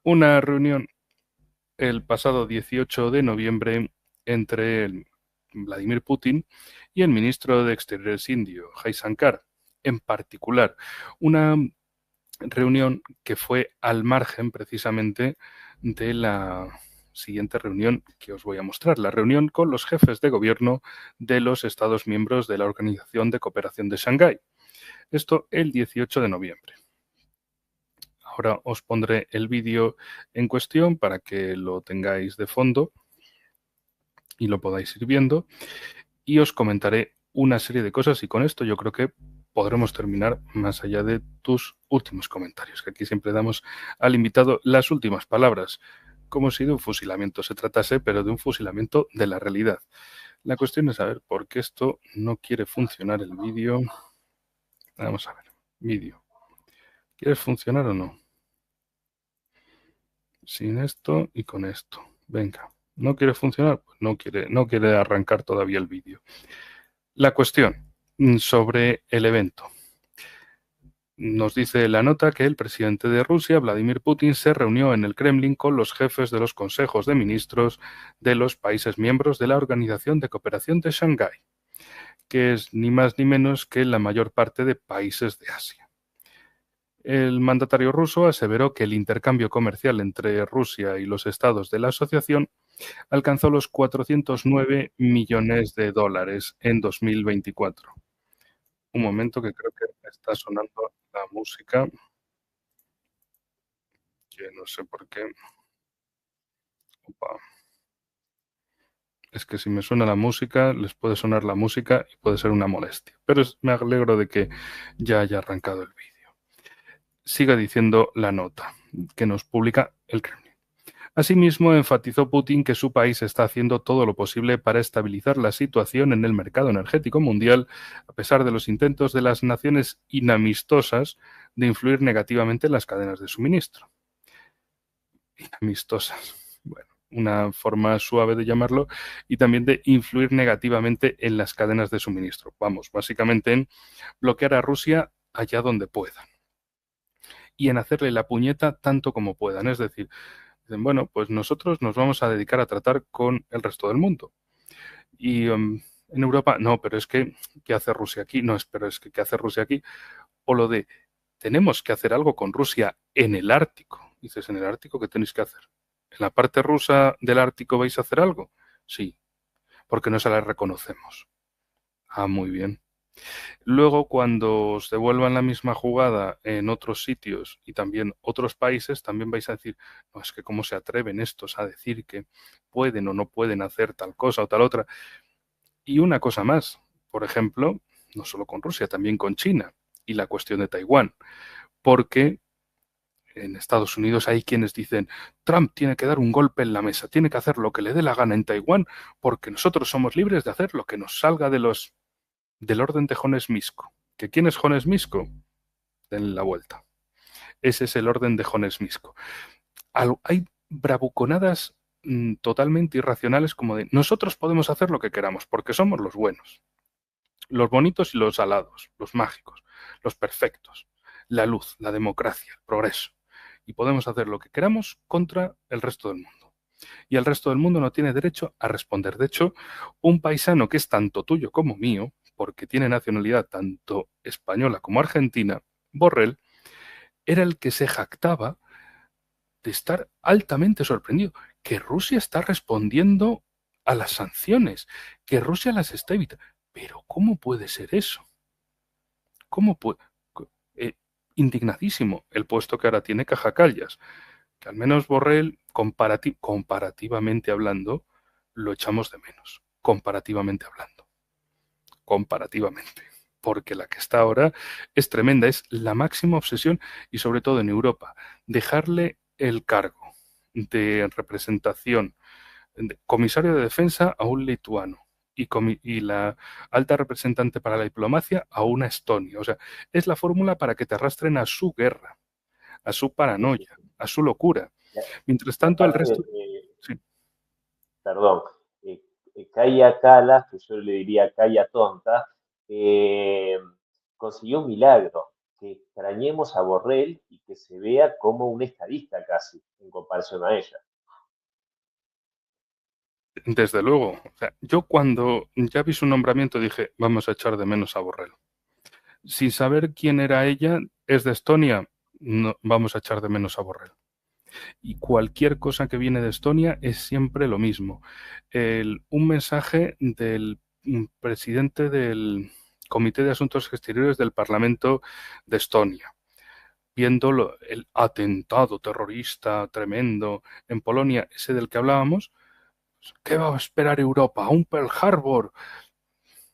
una reunión el pasado 18 de noviembre entre Vladimir Putin y el ministro de Exteriores indio, Jaisankar, en particular. Una reunión que fue al margen precisamente de la siguiente reunión que os voy a mostrar, la reunión con los jefes de gobierno de los Estados miembros de la Organización de Cooperación de Shanghái. Esto el 18 de noviembre. Ahora os pondré el vídeo en cuestión para que lo tengáis de fondo y lo podáis ir viendo. Y os comentaré una serie de cosas y con esto yo creo que podremos terminar más allá de tus últimos comentarios, que aquí siempre damos al invitado las últimas palabras, como si de un fusilamiento se tratase, pero de un fusilamiento de la realidad. La cuestión es saber por qué esto no quiere funcionar el vídeo. Vamos a ver, vídeo. ¿Quieres funcionar o no? Sin esto y con esto. Venga, ¿no quiere funcionar? Pues no quiere arrancar todavía el vídeo. La cuestión sobre el evento. Nos dice la nota que el presidente de Rusia, Vladimir Putin, se reunió en el Kremlin con los jefes de los consejos de ministros de los países miembros de la Organización de Cooperación de Shanghái, que es ni más ni menos que la mayor parte de países de Asia. El mandatario ruso aseveró que el intercambio comercial entre Rusia y los estados de la asociación alcanzó los 409 millones de dólares en 2024. Un momento que creo que está sonando la música, que no sé por qué. Opa. Es que si me suena la música, les puede sonar la música y puede ser una molestia. Pero me alegro de que ya haya arrancado el vídeo. Siga diciendo la nota que nos publica el Kremlin. Asimismo, enfatizó Putin que su país está haciendo todo lo posible para estabilizar la situación en el mercado energético mundial, a pesar de los intentos de las naciones inamistosas de influir negativamente en las cadenas de suministro. Inamistosas. Bueno, una forma suave de llamarlo, y también de influir negativamente en las cadenas de suministro. Vamos, básicamente en bloquear a Rusia allá donde puedan y en hacerle la puñeta tanto como puedan. Es decir, dicen, bueno, pues nosotros nos vamos a dedicar a tratar con el resto del mundo. Y en Europa, no, pero es que, ¿qué hace Rusia aquí? No, pero es que, ¿qué hace Rusia aquí? O lo de, tenemos que hacer algo con Rusia en el Ártico. Dices, ¿en el Ártico qué tenéis que hacer? ¿En la parte rusa del Ártico vais a hacer algo? Sí, porque no se la reconocemos. Ah, muy bien. Luego, cuando os devuelvan la misma jugada en otros sitios y también otros países, también vais a decir, no, es que cómo se atreven estos a decir que pueden o no pueden hacer tal cosa o tal otra. Y una cosa más, por ejemplo, no solo con Rusia, también con China y la cuestión de Taiwán, porque en Estados Unidos hay quienes dicen, Trump tiene que dar un golpe en la mesa, tiene que hacer lo que le dé la gana en Taiwán, porque nosotros somos libres de hacer lo que nos salga del orden de Jones Misco. ¿Que quién es Jones Misco? Denle la vuelta. Ese es el orden de Jones Misco. Hay bravuconadas totalmente irracionales como de nosotros podemos hacer lo que queramos porque somos los buenos, los bonitos y los alados, los mágicos, los perfectos, la luz, la democracia, el progreso. Y podemos hacer lo que queramos contra el resto del mundo. Y el resto del mundo no tiene derecho a responder. De hecho, un paisano que es tanto tuyo como mío, porque tiene nacionalidad tanto española como argentina, Borrell, era el que se jactaba de estar altamente sorprendido, que Rusia está respondiendo a las sanciones, que Rusia las está evitando. Pero ¿cómo puede ser eso? ¿Cómo puede? Eh, Indignadísimo el puesto que ahora tiene Caja Callas, que al menos Borrell, comparativamente hablando, lo echamos de menos, comparativamente hablando, comparativamente, porque la que está ahora es tremenda, es la máxima obsesión y sobre todo en Europa, dejarle el cargo de representación de comisario de defensa a un lituano y la alta representante para la diplomacia a una Estonia. O sea, es la fórmula para que te arrastren a su guerra, a su Sí, sí, paranoia, sí. a su locura. Mientras Y tanto, el aparte, resto... Sí, perdón, eh, Kaya Kalas, que yo le diría Kaya Tonta, eh, consiguió un milagro, que extrañemos a Borrell y que se vea como un estadista casi, en comparación a ella. desde luego. O sea, yo cuando ya vi su nombramiento dije, vamos a echar de menos a Borrell. Sin saber quién era ella, es de Estonia, no, vamos a echar de menos a Borrell. Y cualquier cosa que viene de Estonia es siempre lo mismo. Un mensaje del presidente del Comité de Asuntos Exteriores del Parlamento de Estonia, viendo el atentado terrorista tremendo en Polonia, ese del que hablábamos. ¿Qué va a esperar Europa? ¿A un Pearl Harbor?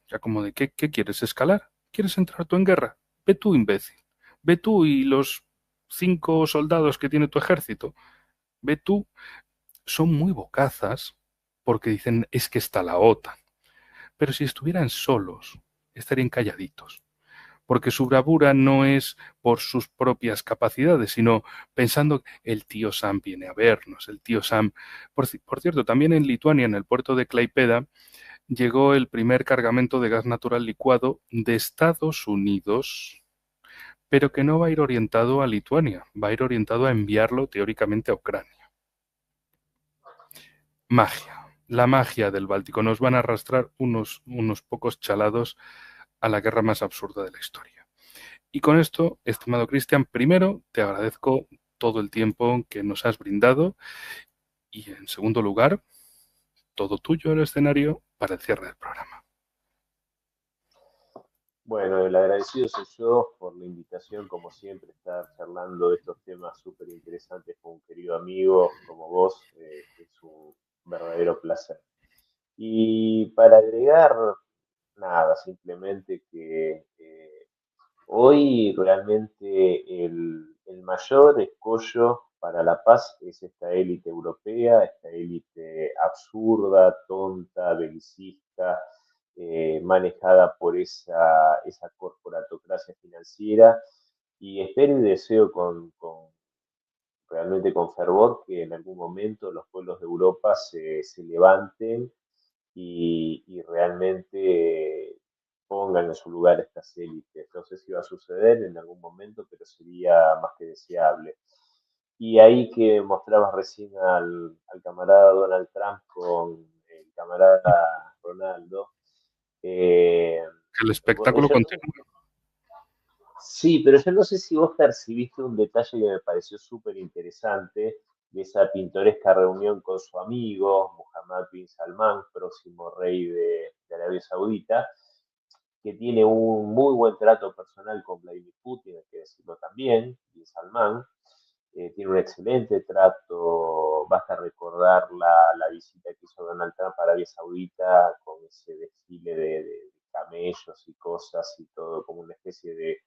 Ya como de, ¿qué quieres? ¿Escalar? ¿Quieres entrar tú en guerra? Ve tú, imbécil. Ve tú y los 5 soldados que tiene tu ejército. Ve tú. Son muy bocazas porque dicen es que está la OTAN. Pero si estuvieran solos, estarían calladitos. Porque su bravura no es por sus propias capacidades, sino pensando el tío Sam viene a vernos, el tío Sam. Por cierto, también en Lituania, en el puerto de Klaipeda, llegó el primer cargamento de gas natural licuado de Estados Unidos, pero que no va a ir orientado a Lituania, va a ir orientado a enviarlo teóricamente a Ucrania. Magia, la magia del Báltico. Nos van a arrastrar unos pocos chalados a la guerra más absurda de la historia. Y con esto, estimado Cristian, primero te agradezco todo el tiempo que nos has brindado y en segundo lugar, todo tuyo el escenario para el cierre del programa. Bueno, el agradecido soy yo por la invitación, como siempre, estar charlando de estos temas súper interesantes con un querido amigo como vos, es un verdadero placer. Y para agregar, nada, simplemente que hoy realmente el mayor escollo para la paz es esta élite europea, esta élite absurda, tonta, belicista, manejada por esa corporatocracia financiera. Y espero y deseo realmente con fervor que en algún momento los pueblos de Europa se levanten y realmente pongan en su lugar estas élites. No sé si va a suceder en algún momento, pero sería más que deseable. Y ahí que mostrabas recién al camarada Donald Trump con el camarada Ronaldo, eh, El espectáculo yo, continúa. sí, pero yo no sé si vos percibiste un detalle que me pareció súper interesante de esa pintoresca reunión con su amigo Mohammed bin Salman, próximo rey de Arabia Saudita, que tiene un muy buen trato personal con Vladimir Putin, hay que decirlo también, bin Salman. Tiene un excelente trato, basta recordar la visita que hizo Donald Trump a Arabia Saudita con ese desfile de camellos y cosas y todo como una especie de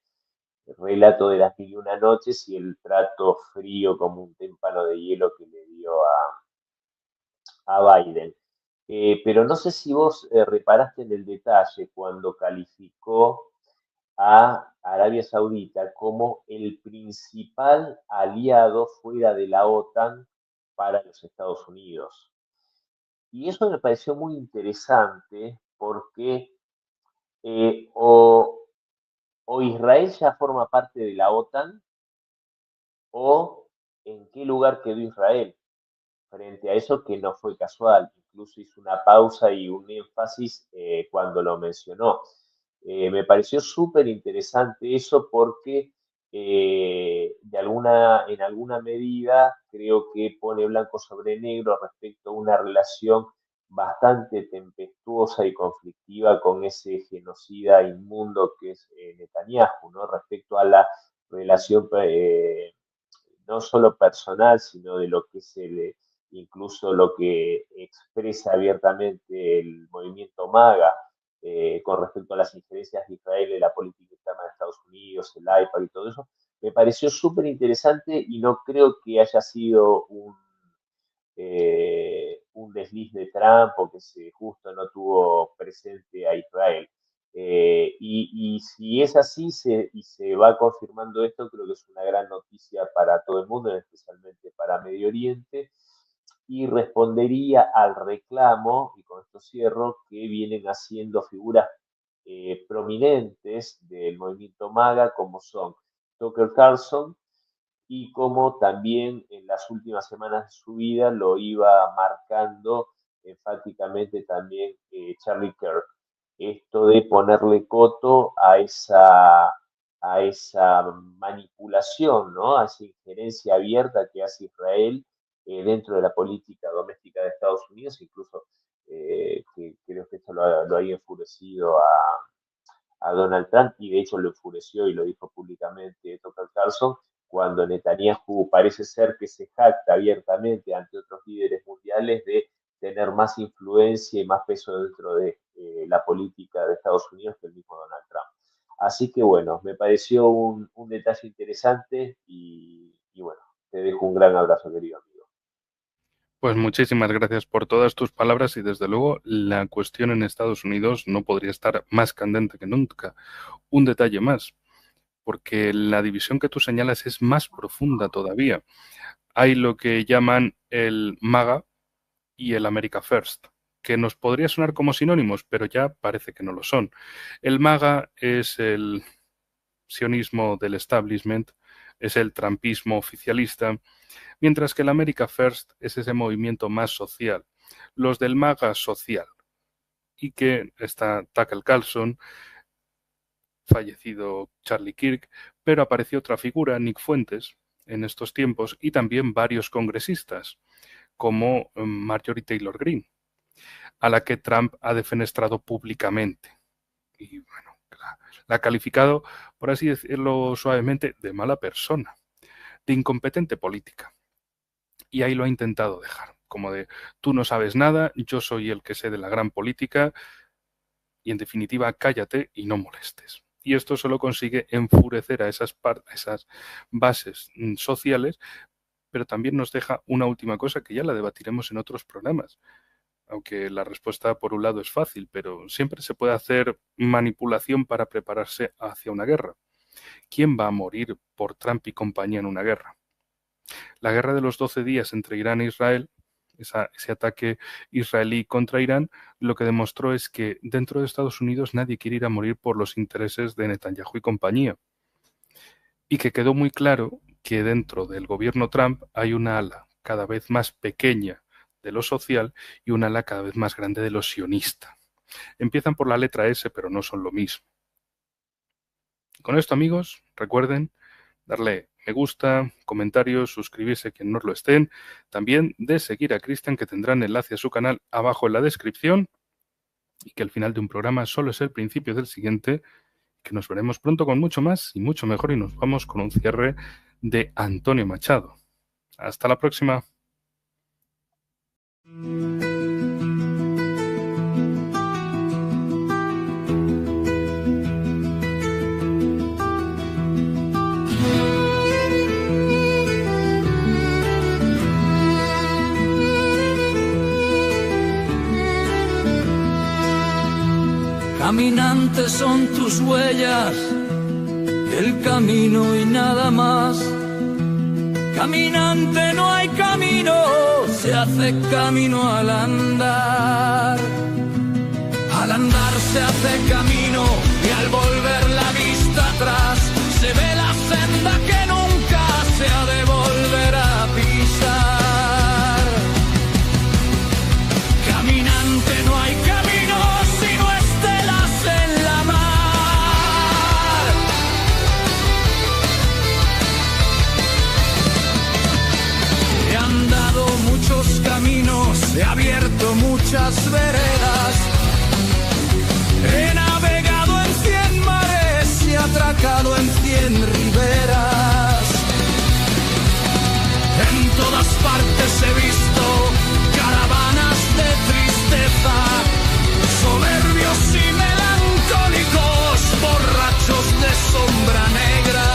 relato de las mil y una noches y el trato frío como un témpano de hielo que le dio a Biden. Pero no sé si vos reparaste en el detalle cuando calificó a Arabia Saudita como el principal aliado fuera de la OTAN para los Estados Unidos. Y eso me pareció muy interesante porque o Israel ya forma parte de la OTAN o en qué lugar quedó Israel frente a eso, que no fue casual. Incluso hizo una pausa y un énfasis cuando lo mencionó. Me pareció súper interesante eso porque en alguna medida creo que pone blanco sobre negro respecto a una relación bastante tempestuosa y conflictiva con ese genocida inmundo que es Netanyahu, ¿no? Respecto a la relación no solo personal, sino de lo que incluso lo que expresa abiertamente el movimiento MAGA con respecto a las injerencias de Israel en la política externa de Estados Unidos, el IPAC y todo eso, me pareció súper interesante y no creo que haya sido un desliz de Trump o que justo no tuvo presente a Israel. Y si es así y se va confirmando esto, creo que es una gran noticia para todo el mundo, especialmente para Medio Oriente, y respondería al reclamo, y con esto cierro, que vienen haciendo figuras prominentes del movimiento MAGA, como son Tucker Carlson, y como también en las últimas semanas de su vida lo iba marcando enfáticamente también Charlie Kirk. Esto de ponerle coto a esa manipulación, ¿no? A esa injerencia abierta que hace Israel dentro de la política doméstica de Estados Unidos, incluso que creo que esto lo ha enfurecido a Donald Trump, y de hecho lo enfureció y lo dijo públicamente Tucker Carlson, cuando Netanyahu parece ser que se jacta abiertamente ante otros líderes mundiales de tener más influencia y más peso dentro de la política de Estados Unidos que el mismo Donald Trump. Así que bueno, me pareció un detalle interesante y bueno, te dejo un gran abrazo, querido amigo. Pues muchísimas gracias por todas tus palabras y desde luego la cuestión en Estados Unidos no podría estar más candente que nunca. Un detalle más, porque la división que tú señalas es más profunda todavía. Hay lo que llaman el MAGA y el America First, que nos podría sonar como sinónimos, pero ya parece que no lo son. El MAGA es el sionismo del establishment, es el trumpismo oficialista, mientras que el America First es ese movimiento más social, los del MAGA social, y que está Tucker Carlson, fallecido Charlie Kirk, pero apareció otra figura, Nick Fuentes, en estos tiempos, y también varios congresistas, como Marjorie Taylor Greene, a la que Trump ha defenestrado públicamente. Y bueno, la ha calificado, por así decirlo suavemente, de mala persona, de incompetente política. Y ahí lo ha intentado dejar, como de tú no sabes nada, yo soy el que sé de la gran política, y en definitiva cállate y no molestes. Y esto solo consigue enfurecer a esas bases sociales, pero también nos deja una última cosa que ya la debatiremos en otros programas. Aunque la respuesta por un lado es fácil, pero siempre se puede hacer manipulación para prepararse hacia una guerra. ¿Quién va a morir por Trump y compañía en una guerra? La guerra de los 12 días entre Irán e Israel, ese ataque israelí contra Irán, lo que demostró es que dentro de Estados Unidos nadie quiere ir a morir por los intereses de Netanyahu y compañía. Y que quedó muy claro que dentro del gobierno Trump hay una ala cada vez más pequeña de lo social y una ala cada vez más grande de lo sionista. Empiezan por la letra S, pero no son lo mismo. Con esto, amigos, recuerden darle me gusta, comentarios, suscribirse quien no lo estén, también de seguir a Cristian, que tendrán enlace a su canal abajo en la descripción, y que el final de un programa solo es el principio del siguiente, que nos veremos pronto con mucho más y mucho mejor, y nos vamos con un cierre de Antonio Machado. Hasta la próxima. Caminantes son tus huellas el camino y nada más. Caminante no hay camino, se hace camino al andar. Al andar se hace camino y al volver la vista atrás se ve la senda que nunca se ha de volver a pisar. Caminante no hay camino sino estelas en la mar. He andado muchos caminos, he abierto muchas veredas. He navegado en 100 mares y atracado en 100 riberas. En todas partes he visto caravanas de tristeza, soberbios y melancólicos, borrachos de sombra negra.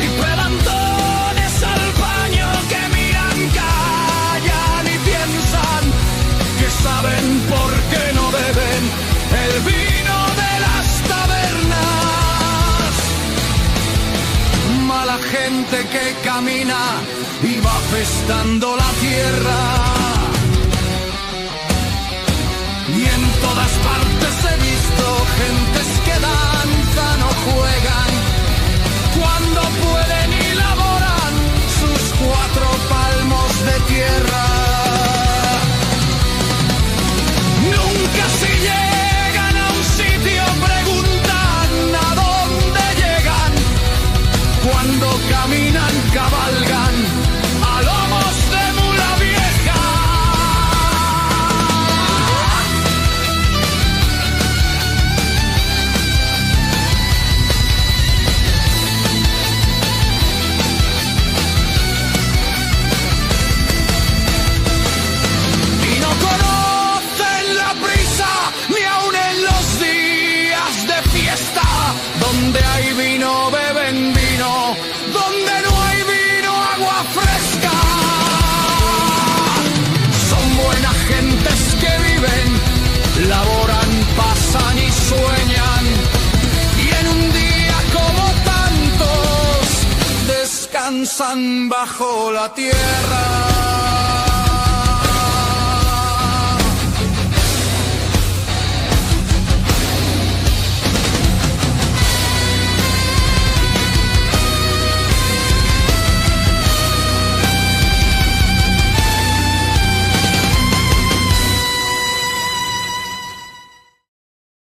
Y pedantones al paño que miran, callan y piensan que saben por qué no beben el vino de las tabernas. Mala gente que camina y va apestando la tierra. Y en todas partes he visto gentes que danzan o juegan cuando pueden y laboran sus 4 palmos de tierra. Nunca si llegan a un sitio preguntan a dónde llegan. Cuando caminan cabalgan a lomos de mula vieja. Y no conocen la prisa ni aun en los días de fiesta. Donde hay vino beben vino, donde no hay vino agua fresca. Son buenas gentes que viven, laboran, pasan y sueñan. Y en un día como tantos descansan bajo la tierra.